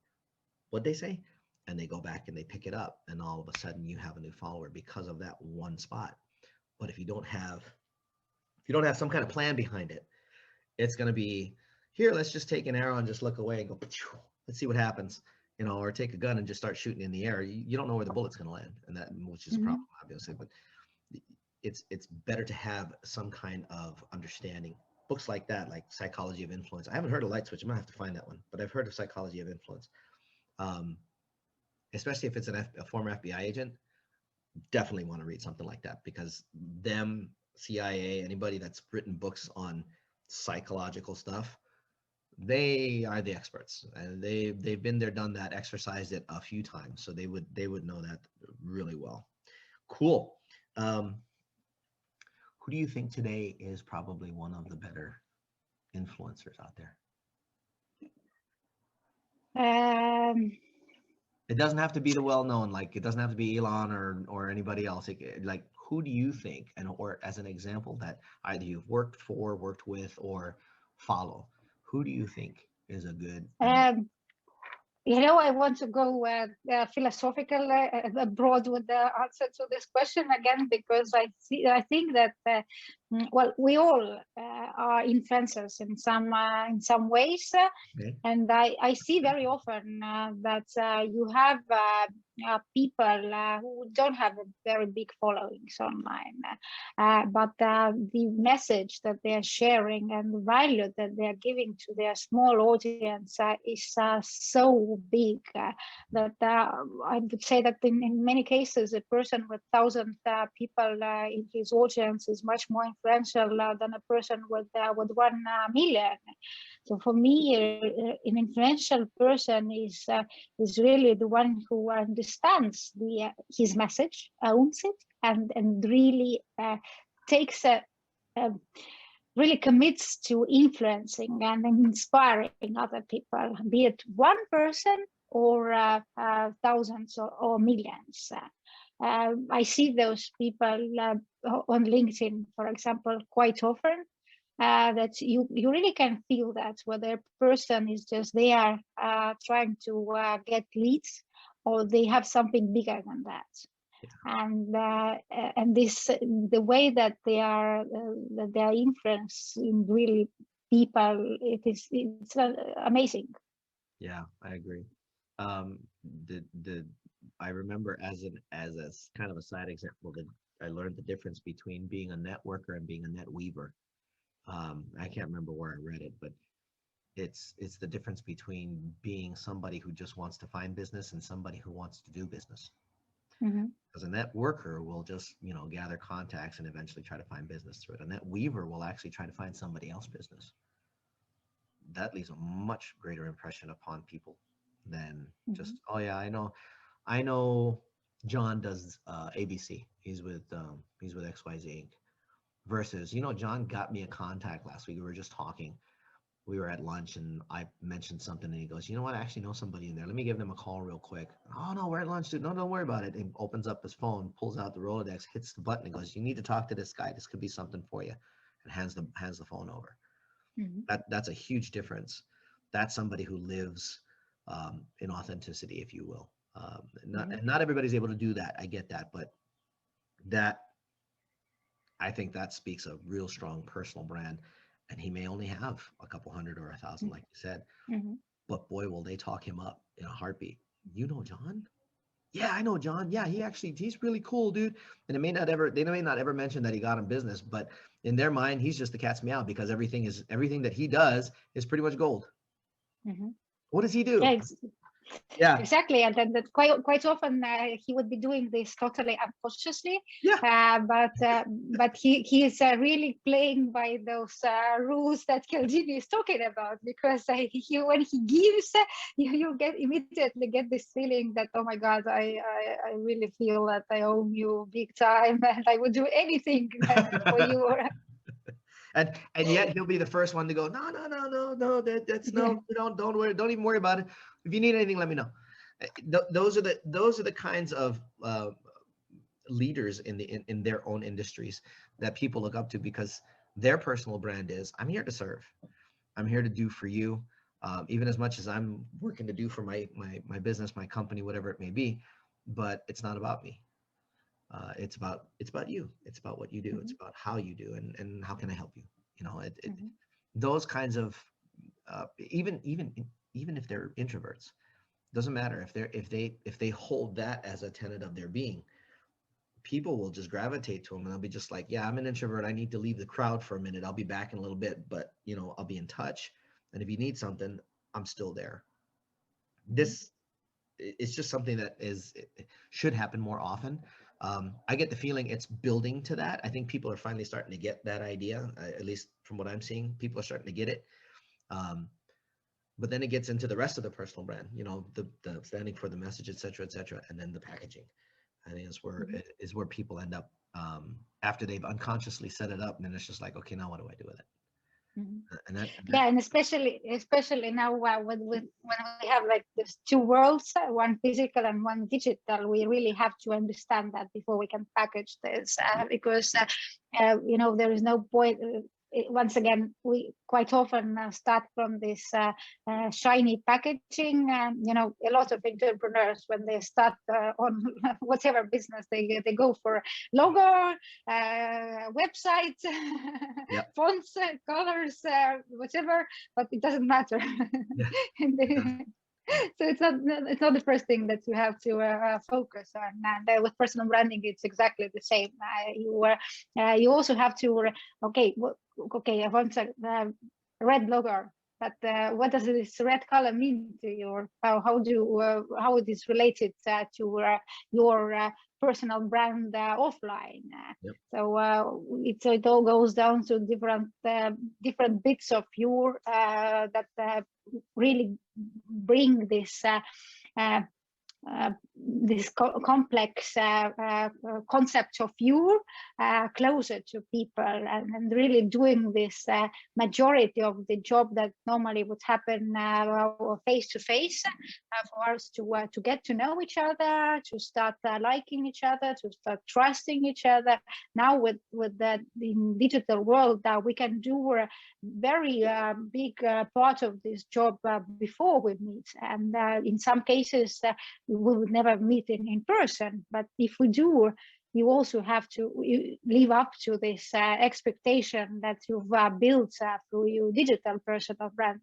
what'd they say? And they go back and they pick it up, and all of a sudden you have a new follower because of that one spot. But if you don't have some kind of plan behind it, it's going to be, here, let's just take an arrow and just look away and go, let's see what happens, or take a gun and just start shooting in the air. You don't know where the bullet's going to land, and that, which is a problem, obviously. But it's better to have some kind of understanding. Books like that, like Psychology of Influence. I haven't heard of Light Switch. I might have to find that one, but I've heard of Psychology of Influence. Especially if it's a former FBI agent, definitely want to read something like that, because them, CIA, anybody that's written books on psychological stuff, they are the experts, and they've been there, done that, exercised it a few times, so they would know that really well. Cool. Who do you think today is probably one of the better influencers out there? It doesn't have to be the well-known, like it doesn't have to be Elon or anybody else. Like, who do you think, or as an example that either you've worked for, worked with, or follow, who do you think is a good? I want to go philosophical abroad with the answer to this question again, because I think that we all are influencers in some ways, and I see very often that you have people who don't have a very big followings online, but the message that they are sharing and the value that they are giving to their small audience is so big that I would say that in many cases, a person with 1,000 people in his audience is much more influential than a person with 1 million. So for me, an influential person is really the one who understands his message, owns it, and really takes really commits to influencing and inspiring other people, be it one person or thousands or millions. I see those people on LinkedIn, for example, quite often. That you really can feel that whether a person is just there trying to get leads, or they have something bigger than that. And this, the way that they are influencing really people, it's amazing. Yeah, I agree. I remember as a kind of a side example that I learned the difference between being a networker and being a net weaver. I can't remember where I read it, but it's the difference between being somebody who just wants to find business and somebody who wants to do business. Because a networker will just gather contacts and eventually try to find business through it. A net weaver will actually try to find somebody else's business. That leaves a much greater impression upon people than just, oh yeah, I know John does ABC. He's with XYZ Inc. Versus, John got me a contact last week. We were just talking. we were at lunch and I mentioned something and he goes, you know what? I actually know somebody in there. Let me give them a call real quick. Oh no, we're at lunch, dude. No, don't worry about it. He opens up his phone, pulls out the Rolodex, hits the button and goes, you need to talk to this guy. This could be something for you. And hands the phone over. That's a huge difference. That's somebody who lives in authenticity, if you will. Not everybody's able to do that. I get that, but I think that speaks a real strong personal brand. And he may only have a couple hundred or 1,000, like you said, but boy, will they talk him up in a heartbeat. You know John? Yeah, I know John. Yeah, he's really cool, dude. And they may not ever mention that he got in business, but in their mind, he's just the cat's meow because everything that he does is pretty much gold. What does he do? Yeah, exactly. And then that quite often he would be doing this totally unconsciously. But he is really playing by those rules that Kildini is talking about, because when he gives, you immediately get this feeling that, oh my God, I really feel that I owe you big time and I would do anything for you. And yet he'll be the first one to go, no, that's no, don't worry, don't even worry about it. If you need anything, let me know. Those are the kinds of leaders in their own industries that people look up to, because their personal brand is, I'm here to serve. I'm here to do for you, even as much as I'm working to do for my business, my company, whatever it may be. But it's not about me. It's about you. It's about what you do. It's about how you do, and how can I help you? Those kinds of even if they're introverts, doesn't matter if they hold that as a tenet of their being. People will just gravitate to them, and they'll be just like, yeah, I'm an introvert. I need to leave the crowd for a minute. I'll be back in a little bit, but I'll be in touch. And if you need something, I'm still there. This it's just something that should happen more often. I get the feeling it's building to that. I think people are finally starting to get that idea, at least from what I'm seeing. People are starting to get it. But then it gets into the rest of the personal brand, the standing for the message, et cetera, and then the packaging. I think is where people end up after they've unconsciously set it up, and then it's just like, okay, now what do I do with it? And especially now when we have like these two worlds, one physical and one digital, we really have to understand that before we can package this, because there is no point. Once again, we quite often start from this shiny packaging. A lot of entrepreneurs, when they start on whatever business, they go for logo, website, fonts, colors, whatever, but it doesn't matter. So it's not the first thing that you have to focus on. And with personal branding, it's exactly the same. You also have to I want a red logo, but what does this red color mean to you? Or how it is related to your personal brand offline? So it all goes down to different bits of you that really bring this complex concept of you closer to people, and really doing this majority of the job that normally would happen face to face, for us to get to know each other, to start liking each other, to start trusting each other. Now with the digital world, we can do a very big part of this job before we meet, and in some cases we would never meet in person. But if we do, you also have to live up to this expectation that you've built through your digital personal brand.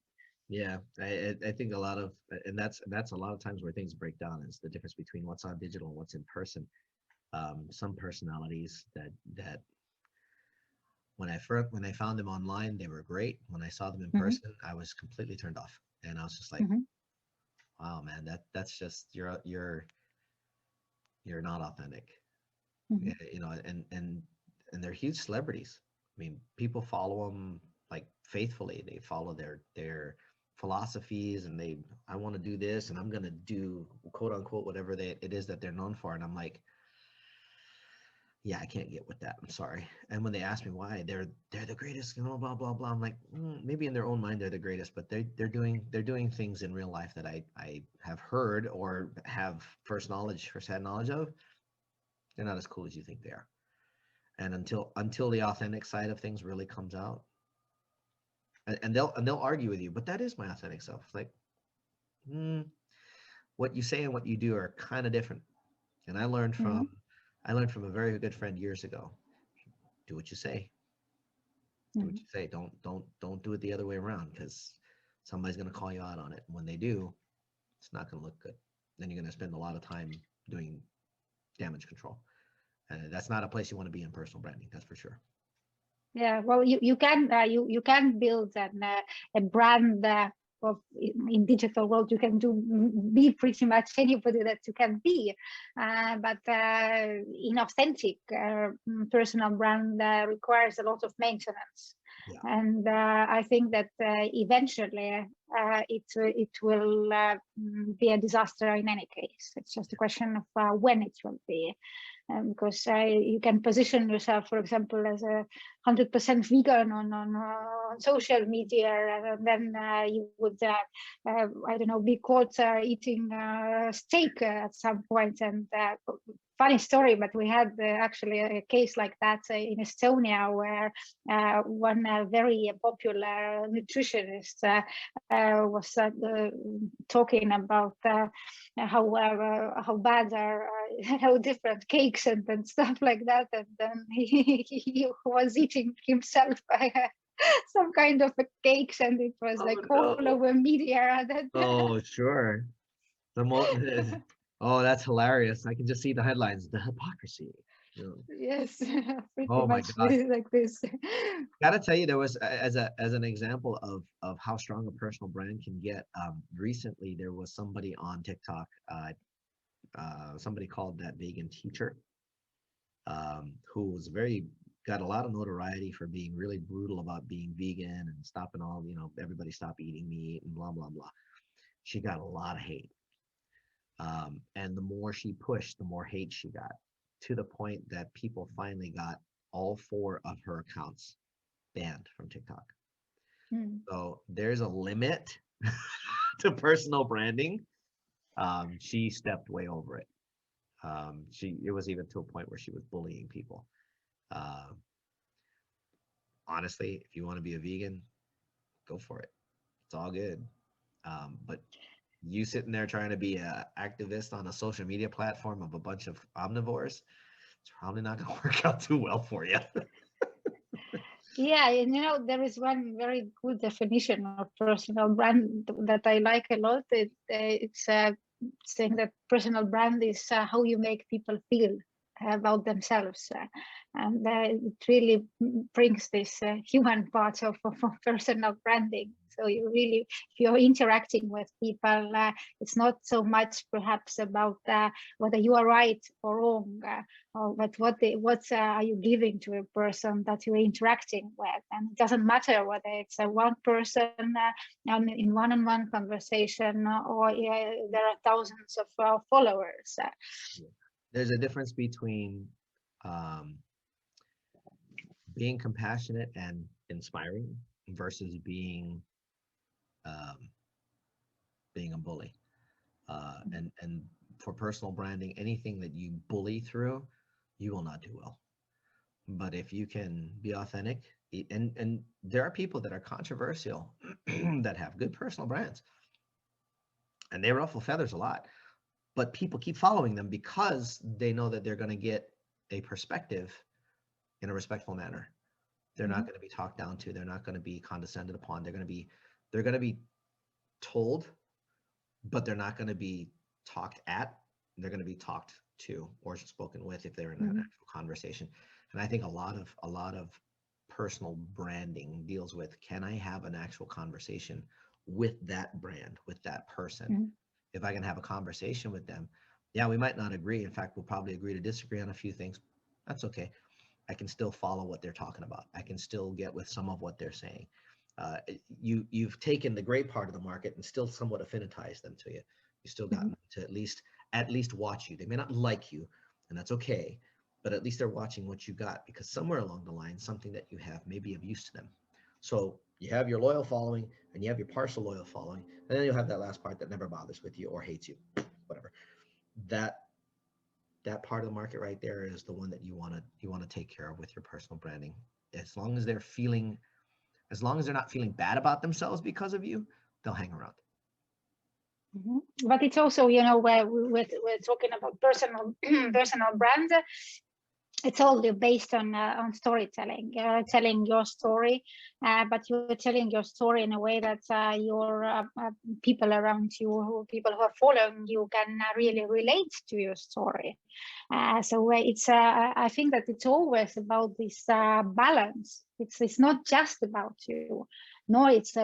Yeah, I think a lot of, and that's a lot of times where things break down, is the difference between what's on digital and what's in person. Some personalities that when I found them online, they were great. When I saw them in person, I was completely turned off, and I was just like, wow, man, that's just you're not authentic. And they're huge celebrities. I mean, people follow them like faithfully. They follow their philosophies, and I want to do this, and I'm gonna do quote unquote whatever it is that they're known for. And I'm like, yeah, I can't get with that. I'm sorry. And when they ask me why, they're the greatest, blah blah blah. I'm like, maybe in their own mind they're the greatest, but they're doing things in real life that I have heard or have firsthand knowledge of. They're not as cool as you think they are. And until the authentic side of things really comes out, and they'll argue with you, but that is my authentic self. It's like, what you say and what you do are kind of different. And I learned from a very good friend years ago. Do what you say. Do what you say. Don't do it the other way around, because somebody's going to call you out on it. And when they do, it's not going to look good. Then you're going to spend a lot of time doing damage control. And that's not a place you want to be in personal branding. That's for sure. Yeah, well, you can build a brand in digital world. You can be pretty much anybody that you can be, but inauthentic personal brand requires a lot of maintenance. Yeah. And I think that eventually it will be a disaster in any case. It's just a question of when it will be. Because you can position yourself, for example, as a 100% vegan on social media, and then you would, I don't know, be caught eating steak at some point. And funny story, but we had actually a case like that in Estonia, where one very popular nutritionist was talking about how bad are how different cakes and stuff like that, and then he was eating himself some kind of cakes, and it was all over media. Oh, sure. Oh, that's hilarious. I can just see the headlines, the hypocrisy. Yes, pretty oh my much God. like this. Gotta tell you, there was, as an example of how strong a personal brand can get, recently there was somebody on TikTok, somebody called that vegan teacher, who was got a lot of notoriety for being really brutal about being vegan and stopping everybody stop eating meat and blah blah blah. She got a lot of hate, and the more she pushed, the more hate she got, to the point that people finally got all 4 of her accounts banned from TikTok. So there's a limit to personal branding. She stepped way over it. It was even to a point where she was bullying people. Honestly, if you want to be a vegan, go for it. It's all good. But you sitting there trying to be an activist on a social media platform of a bunch of omnivores, it's probably not going to work out too well for you. Yeah, and there is one very good definition of personal brand that I like a lot. It's saying that personal brand is how you make people feel about themselves, and it really brings this human part of personal branding. So if you're interacting with people, it's not so much perhaps about whether you are right or wrong, but what are you giving to a person that you're interacting with. And it doesn't matter whether it's one person in one-on-one conversation, or there are thousands of followers. There's a difference between being compassionate and inspiring versus being a bully. And for personal branding, anything that you bully through, you will not do well. But if you can be authentic, and there are people that are controversial that have good personal brands, and they ruffle feathers a lot, but people keep following them because they know that they're going to get a perspective in a respectful manner. They're not going to be talked down to. They're not going to be condescended upon. They're going to be told, but they're not going to be talked at. They're going to be talked to or spoken with if they're in an actual conversation. And I think a lot of personal branding deals with, can I have an actual conversation with that brand, with that person? If I can have a conversation with them, yeah, we might not agree. In fact, we'll probably agree to disagree on a few things. That's okay. I can still follow what they're talking about. I can still get with some of what they're saying. You've taken the great part of the market and still somewhat affinitized them to you. You still got to at least watch you. They may not like you, and that's okay, but at least they're watching what you got, because somewhere along the line, something that you have may be of use to them. So you have your loyal following and you have your partial loyal following, and then you'll have that last part that never bothers with you or hates you, whatever. That part of the market right there is the one that you want to take care of with your personal branding. As long as they're not feeling bad about themselves because of you, they'll hang around. But it's also, where we're talking about personal brand. It's all based on storytelling, telling your story, but you're telling your story in a way that your people around you, people who are following you, can really relate to your story. So it's I think that it's always about this balance. It's not just about you, nor it's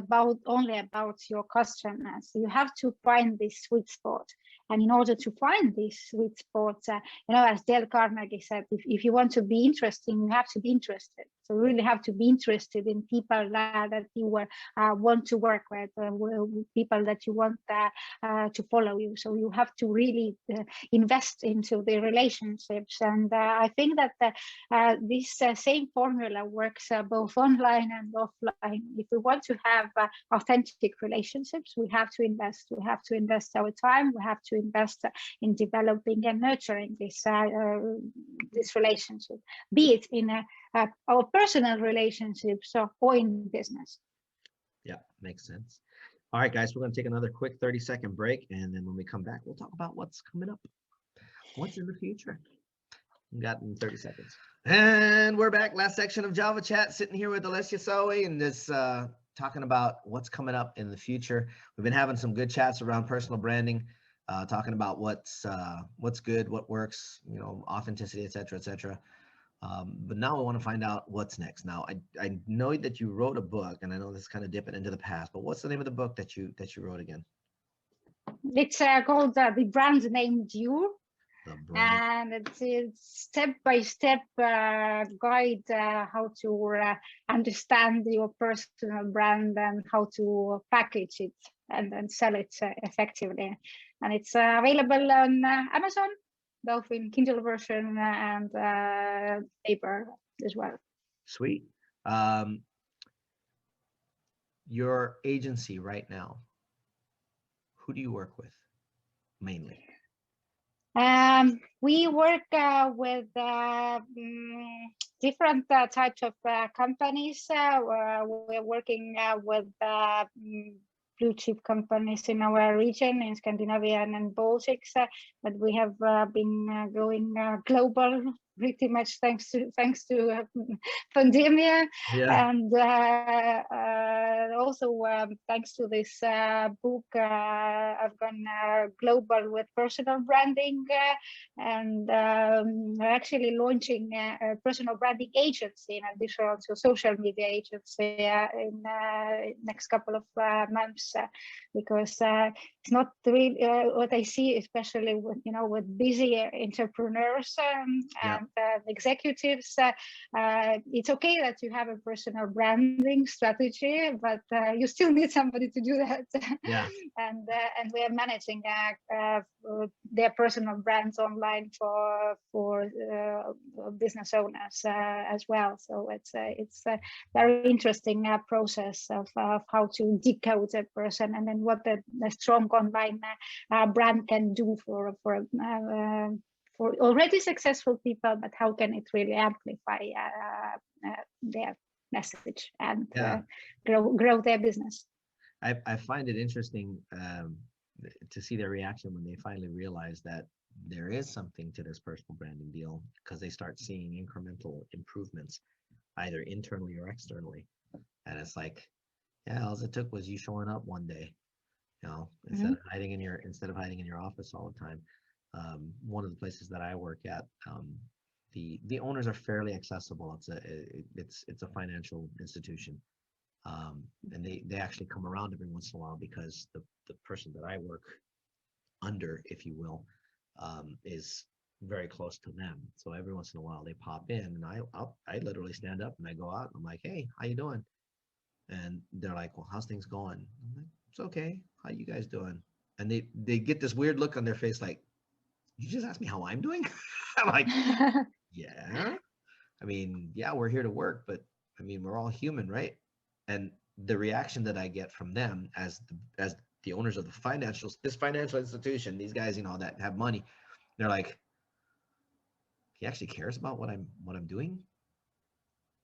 only about your customers. You have to find this sweet spot. And in order to find this sweet spot, as Dale Carnegie said, if you want to be interesting, you have to be interested. So you really have to be interested in people that you want to work with, people that you want to follow you. So you have to really invest into the relationships. And I think that this same formula works both online and offline. If we want to have authentic relationships, we have to invest. We have to invest our time. We have to invest in developing and nurturing this relationship, be it in our personal relationships or in business. Yeah, makes sense. All right, guys, we're going to take another quick 30-second break, and then when we come back, we'll talk about what's coming up, what's in the future. We got in 30 seconds. And we're back. Last section of Java Chat, sitting here with Olesija Saue, and this talking about what's coming up in the future. We've been having some good chats around personal branding, talking about what's good, what works, authenticity, et cetera. But now I want to find out what's next. Now, I know that you wrote a book, and I know this is kind of dipping into the past, but what's the name of the book that you wrote again? It's called The Brand Named You. And it's step-by-step guide how to understand your personal brand and how to package it and sell it effectively. And it's available on Amazon, both in Kindle version and paper as well. Sweet. Your agency right now, who do you work with mainly? We work with different types of companies. We're working with blue chip companies in our region, in Scandinavia and Baltics, but we have been going global pretty much thanks to pandemic, and also thanks to this book. I've gone global with personal branding, and we're actually launching a personal branding agency in addition to social media agency in next couple of months, because it's not really what I see, especially with busy entrepreneurs and executives. It's okay that you have a personal branding strategy, but you still need somebody to do that. And we are managing their personal brands online for business owners as well. So it's a very interesting process of how to decode a person, and then what the strong online brand can do for already successful people, but how can it really amplify their message and grow their business? I find it interesting to see their reaction when they finally realize that there is something to this personal branding deal, because they start seeing incremental improvements, either internally or externally. And it's like, all it took was you showing up one day, instead of hiding in your office all the time. One of the places that I work at, the owners are fairly accessible. It's a financial institution, and they actually come around every once in a while, because the person that I work under, if you will, is very close to them. So every once in a while they pop in, and I literally stand up and I go out and I'm like, hey, how you doing? And they're like, well, how's things going? I'm like, it's okay. How you guys doing? And they get this weird look on their face, like, you just asked me how I'm doing? I'm like, yeah. I mean, yeah, we're here to work, but I mean, we're all human, right? And the reaction that I get from them as the owners of this financial institution, these guys, that have money, they're like, he actually cares about what I'm doing.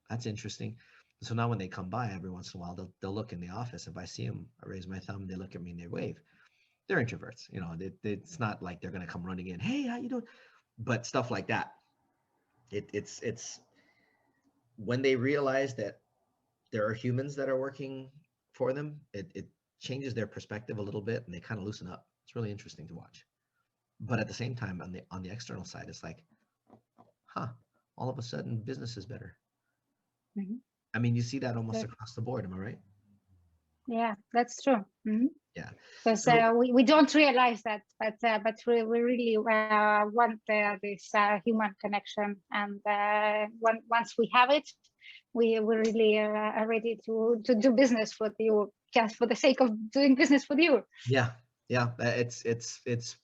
That's interesting. So now when they come by every once in a while, they'll look in the office. If I see them, I raise my thumb, they look at me and they wave. They're introverts, it's not like they're gonna come running in, hey, how you doing? But stuff like that. It's when they realize that there are humans that are working for them, it changes their perspective a little bit, and they kind of loosen up. It's really interesting to watch. But at the same time, on the external side, it's like, all of a sudden business is better. Mhm. I mean, you see that almost Good. across the board. Am I right? Yeah, that's true. Yeah. Because So we don't realize that, but we really want this human connection, and once we have it, we really are ready to do business with you, just for the sake of doing business with you. yeah, it's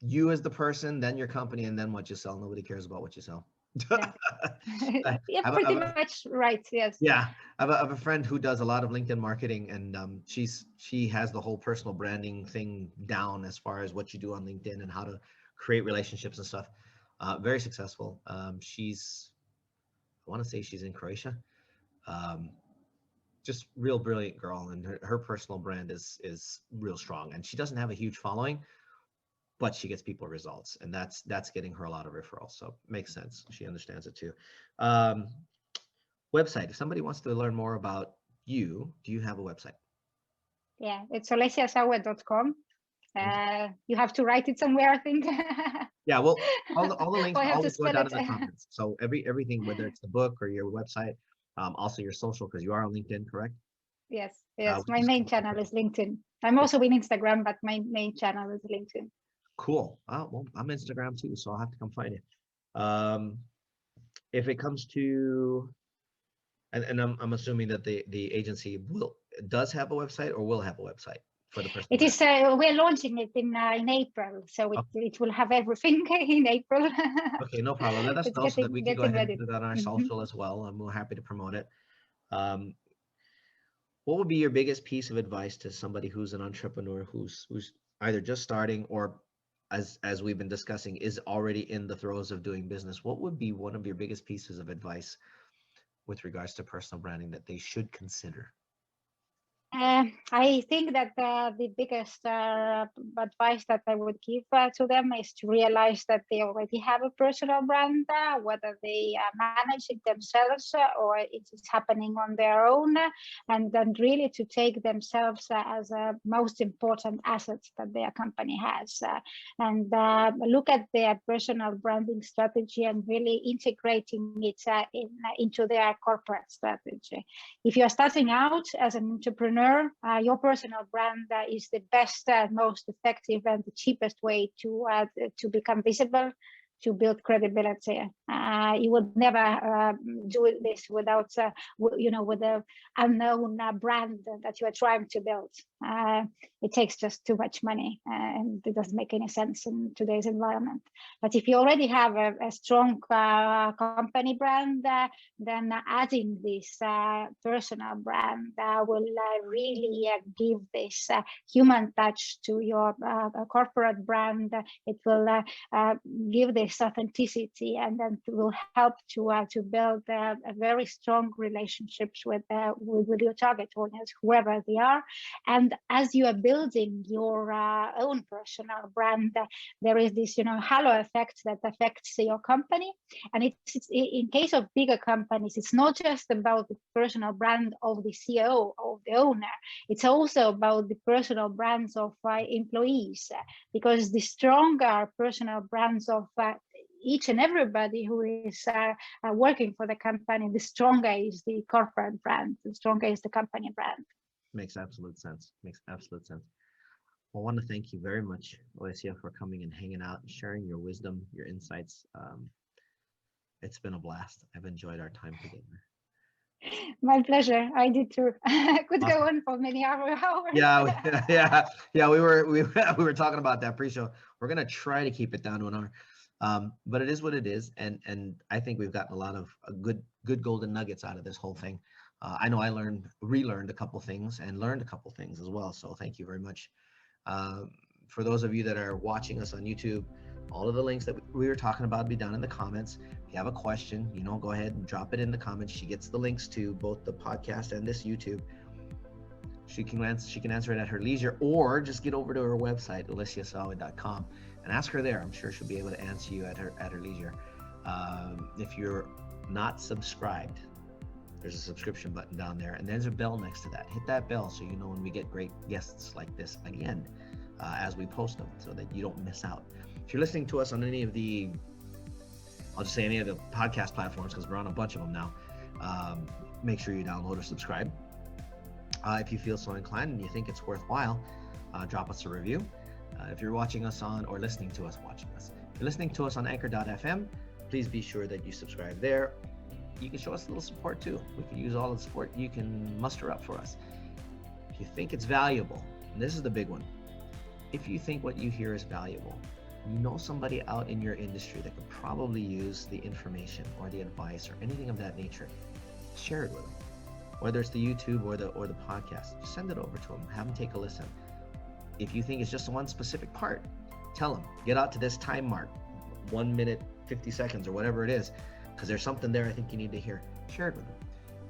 you as the person, then your company, and then what you sell. Nobody cares about what you sell. Yeah, I yeah, have pretty much right. Yes. Yeah, I have a friend who does a lot of LinkedIn marketing, and she has the whole personal branding thing down as far as what you do on LinkedIn and how to create relationships and stuff. Very successful. I want to say she's in Croatia. Um, just real brilliant girl, and her personal brand is real strong. And she doesn't have a huge following, but she gets people results, and that's getting her a lot of referrals. So makes sense. She understands it too. Um, Website. If somebody wants to learn more about you, do you have a website? Yeah, it's olesiasaue.com. You have to write it somewhere, I think. Yeah, well, all the links Or I will have to always go spell down it. in the comments. So everything, whether it's the book or your website, also your social, because you are on LinkedIn, correct? Yes, Which my is main cool. channel is LinkedIn. I'm also in Instagram, but my main channel is LinkedIn. Cool. Well, I'm Instagram too, so I'll have to come find you. If it comes to, and I'm assuming that the agency does have a website or will have a website for the personal It brand. is. We're launching it in April, so it will have everything in April. Okay, no problem. Let us It's know so that we can go getting ahead and ready. put it on our Mhm. social as well. And we're happy to promote it. Um, what would be your biggest piece of advice to somebody who's an entrepreneur who's either just starting or, as we've been discussing, is already in the throes of doing business? What would be one of your biggest pieces of advice with regards to personal branding that they should consider? I think that the biggest advice that I would give to them is to realize that they already have a personal brand, whether they manage it themselves or it is happening on their own, and then really to take themselves as a most important asset that their company has, and look at their personal branding strategy and really integrating it into their corporate strategy. If you are starting out as an entrepreneur, your personal brand is the best, most effective, and the cheapest way to become visible, to build credibility. You would never do this without, with the unknown brand that you are trying to build. It takes just too much money, and it doesn't make any sense in today's environment. But if you already have a strong company brand, then adding this personal brand will really give this human touch to your corporate brand. It will give this authenticity, and then it will help to build a very strong relationships with your target audience, whoever they are. And as you are building your own personal brand, there is this halo effect that affects your company. And it's in case of bigger companies, it's not just about the personal brand of the CEO, of the owner. It's also about the personal brands of employees, because the stronger personal brands of each and everybody who is working for the company, the stronger is the corporate brand, the stronger is the company brand. Makes absolute sense. Makes absolute sense. Well, I want to thank you very much, Olesija, for coming and hanging out and sharing your wisdom, your insights. It's been a blast. I've enjoyed our time together. My pleasure. I did too. Could Awesome. go on for many hours. Yeah. We were talking about that pre-show. We're gonna try to keep it down to an hour. But it is what it is, and I think we've gotten a lot of good golden nuggets out of this whole thing. I know I relearned a couple things and learned a couple things as well. So thank you very much. For those of you that are watching us on YouTube, all of the links that we were talking about will be down in the comments. If you have a question, go ahead and drop it in the comments. She gets the links to both the podcast and this YouTube. She can answer it at her leisure, or just get over to her website, olesijasaue.com, and ask her there. I'm sure she'll be able to answer you at her leisure. If you're not subscribed, there's a subscription button down there, and there's a bell next to that. Hit that bell so you know when we get great guests like this again, as we post them, so that you don't miss out. If you're listening to us on any of the, I'll just say any of the podcast platforms, because we're on a bunch of them now, make sure you download or subscribe. If you feel so inclined and you think it's worthwhile, drop us a review. If you're watching us on, or listening to us, if you're listening to us on anchor.fm, please be sure that you subscribe there. You can show us a little support too. We can use all the support you can muster up for us. If you think it's valuable, and this is the big one, if you think what you hear is valuable, you know somebody out in your industry that could probably use the information or the advice or anything of that nature, share it with them. Whether it's the YouTube or the podcast, just send it over to them. Have them take a listen. If you think it's just one specific part, tell them, get out to this time mark, 1 minute, 50 seconds, or whatever it is, because there's something there I think you need to hear. Share it with them.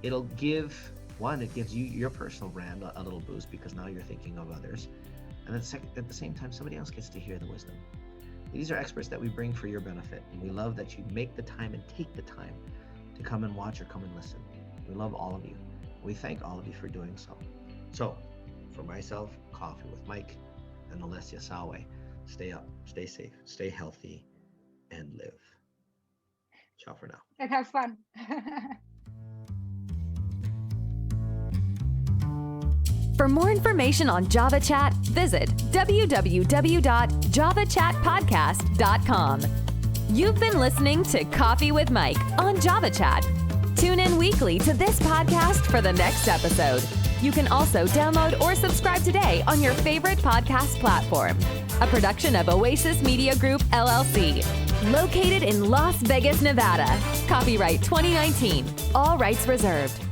It'll give, it gives you your personal brand a little boost, because now you're thinking of others. And then at the same time, somebody else gets to hear the wisdom. These are experts that we bring for your benefit, and we love that you make the time and take the time to come and watch or come and listen. We love all of you. We thank all of you for doing so. So, for myself, Coffee with Mike, and Olesija Saue, stay up, stay safe, stay healthy, and live. Ciao for now. And have fun. For more information on Java Chat, visit www.javachatpodcast.com. You've been listening to Coffee with Mike on Java Chat. Tune in weekly to this podcast for the next episode. You can also download or subscribe today on your favorite podcast platform. A production of Oasis Media Group, LLC. Located in Las Vegas, Nevada. Copyright 2019. All rights reserved.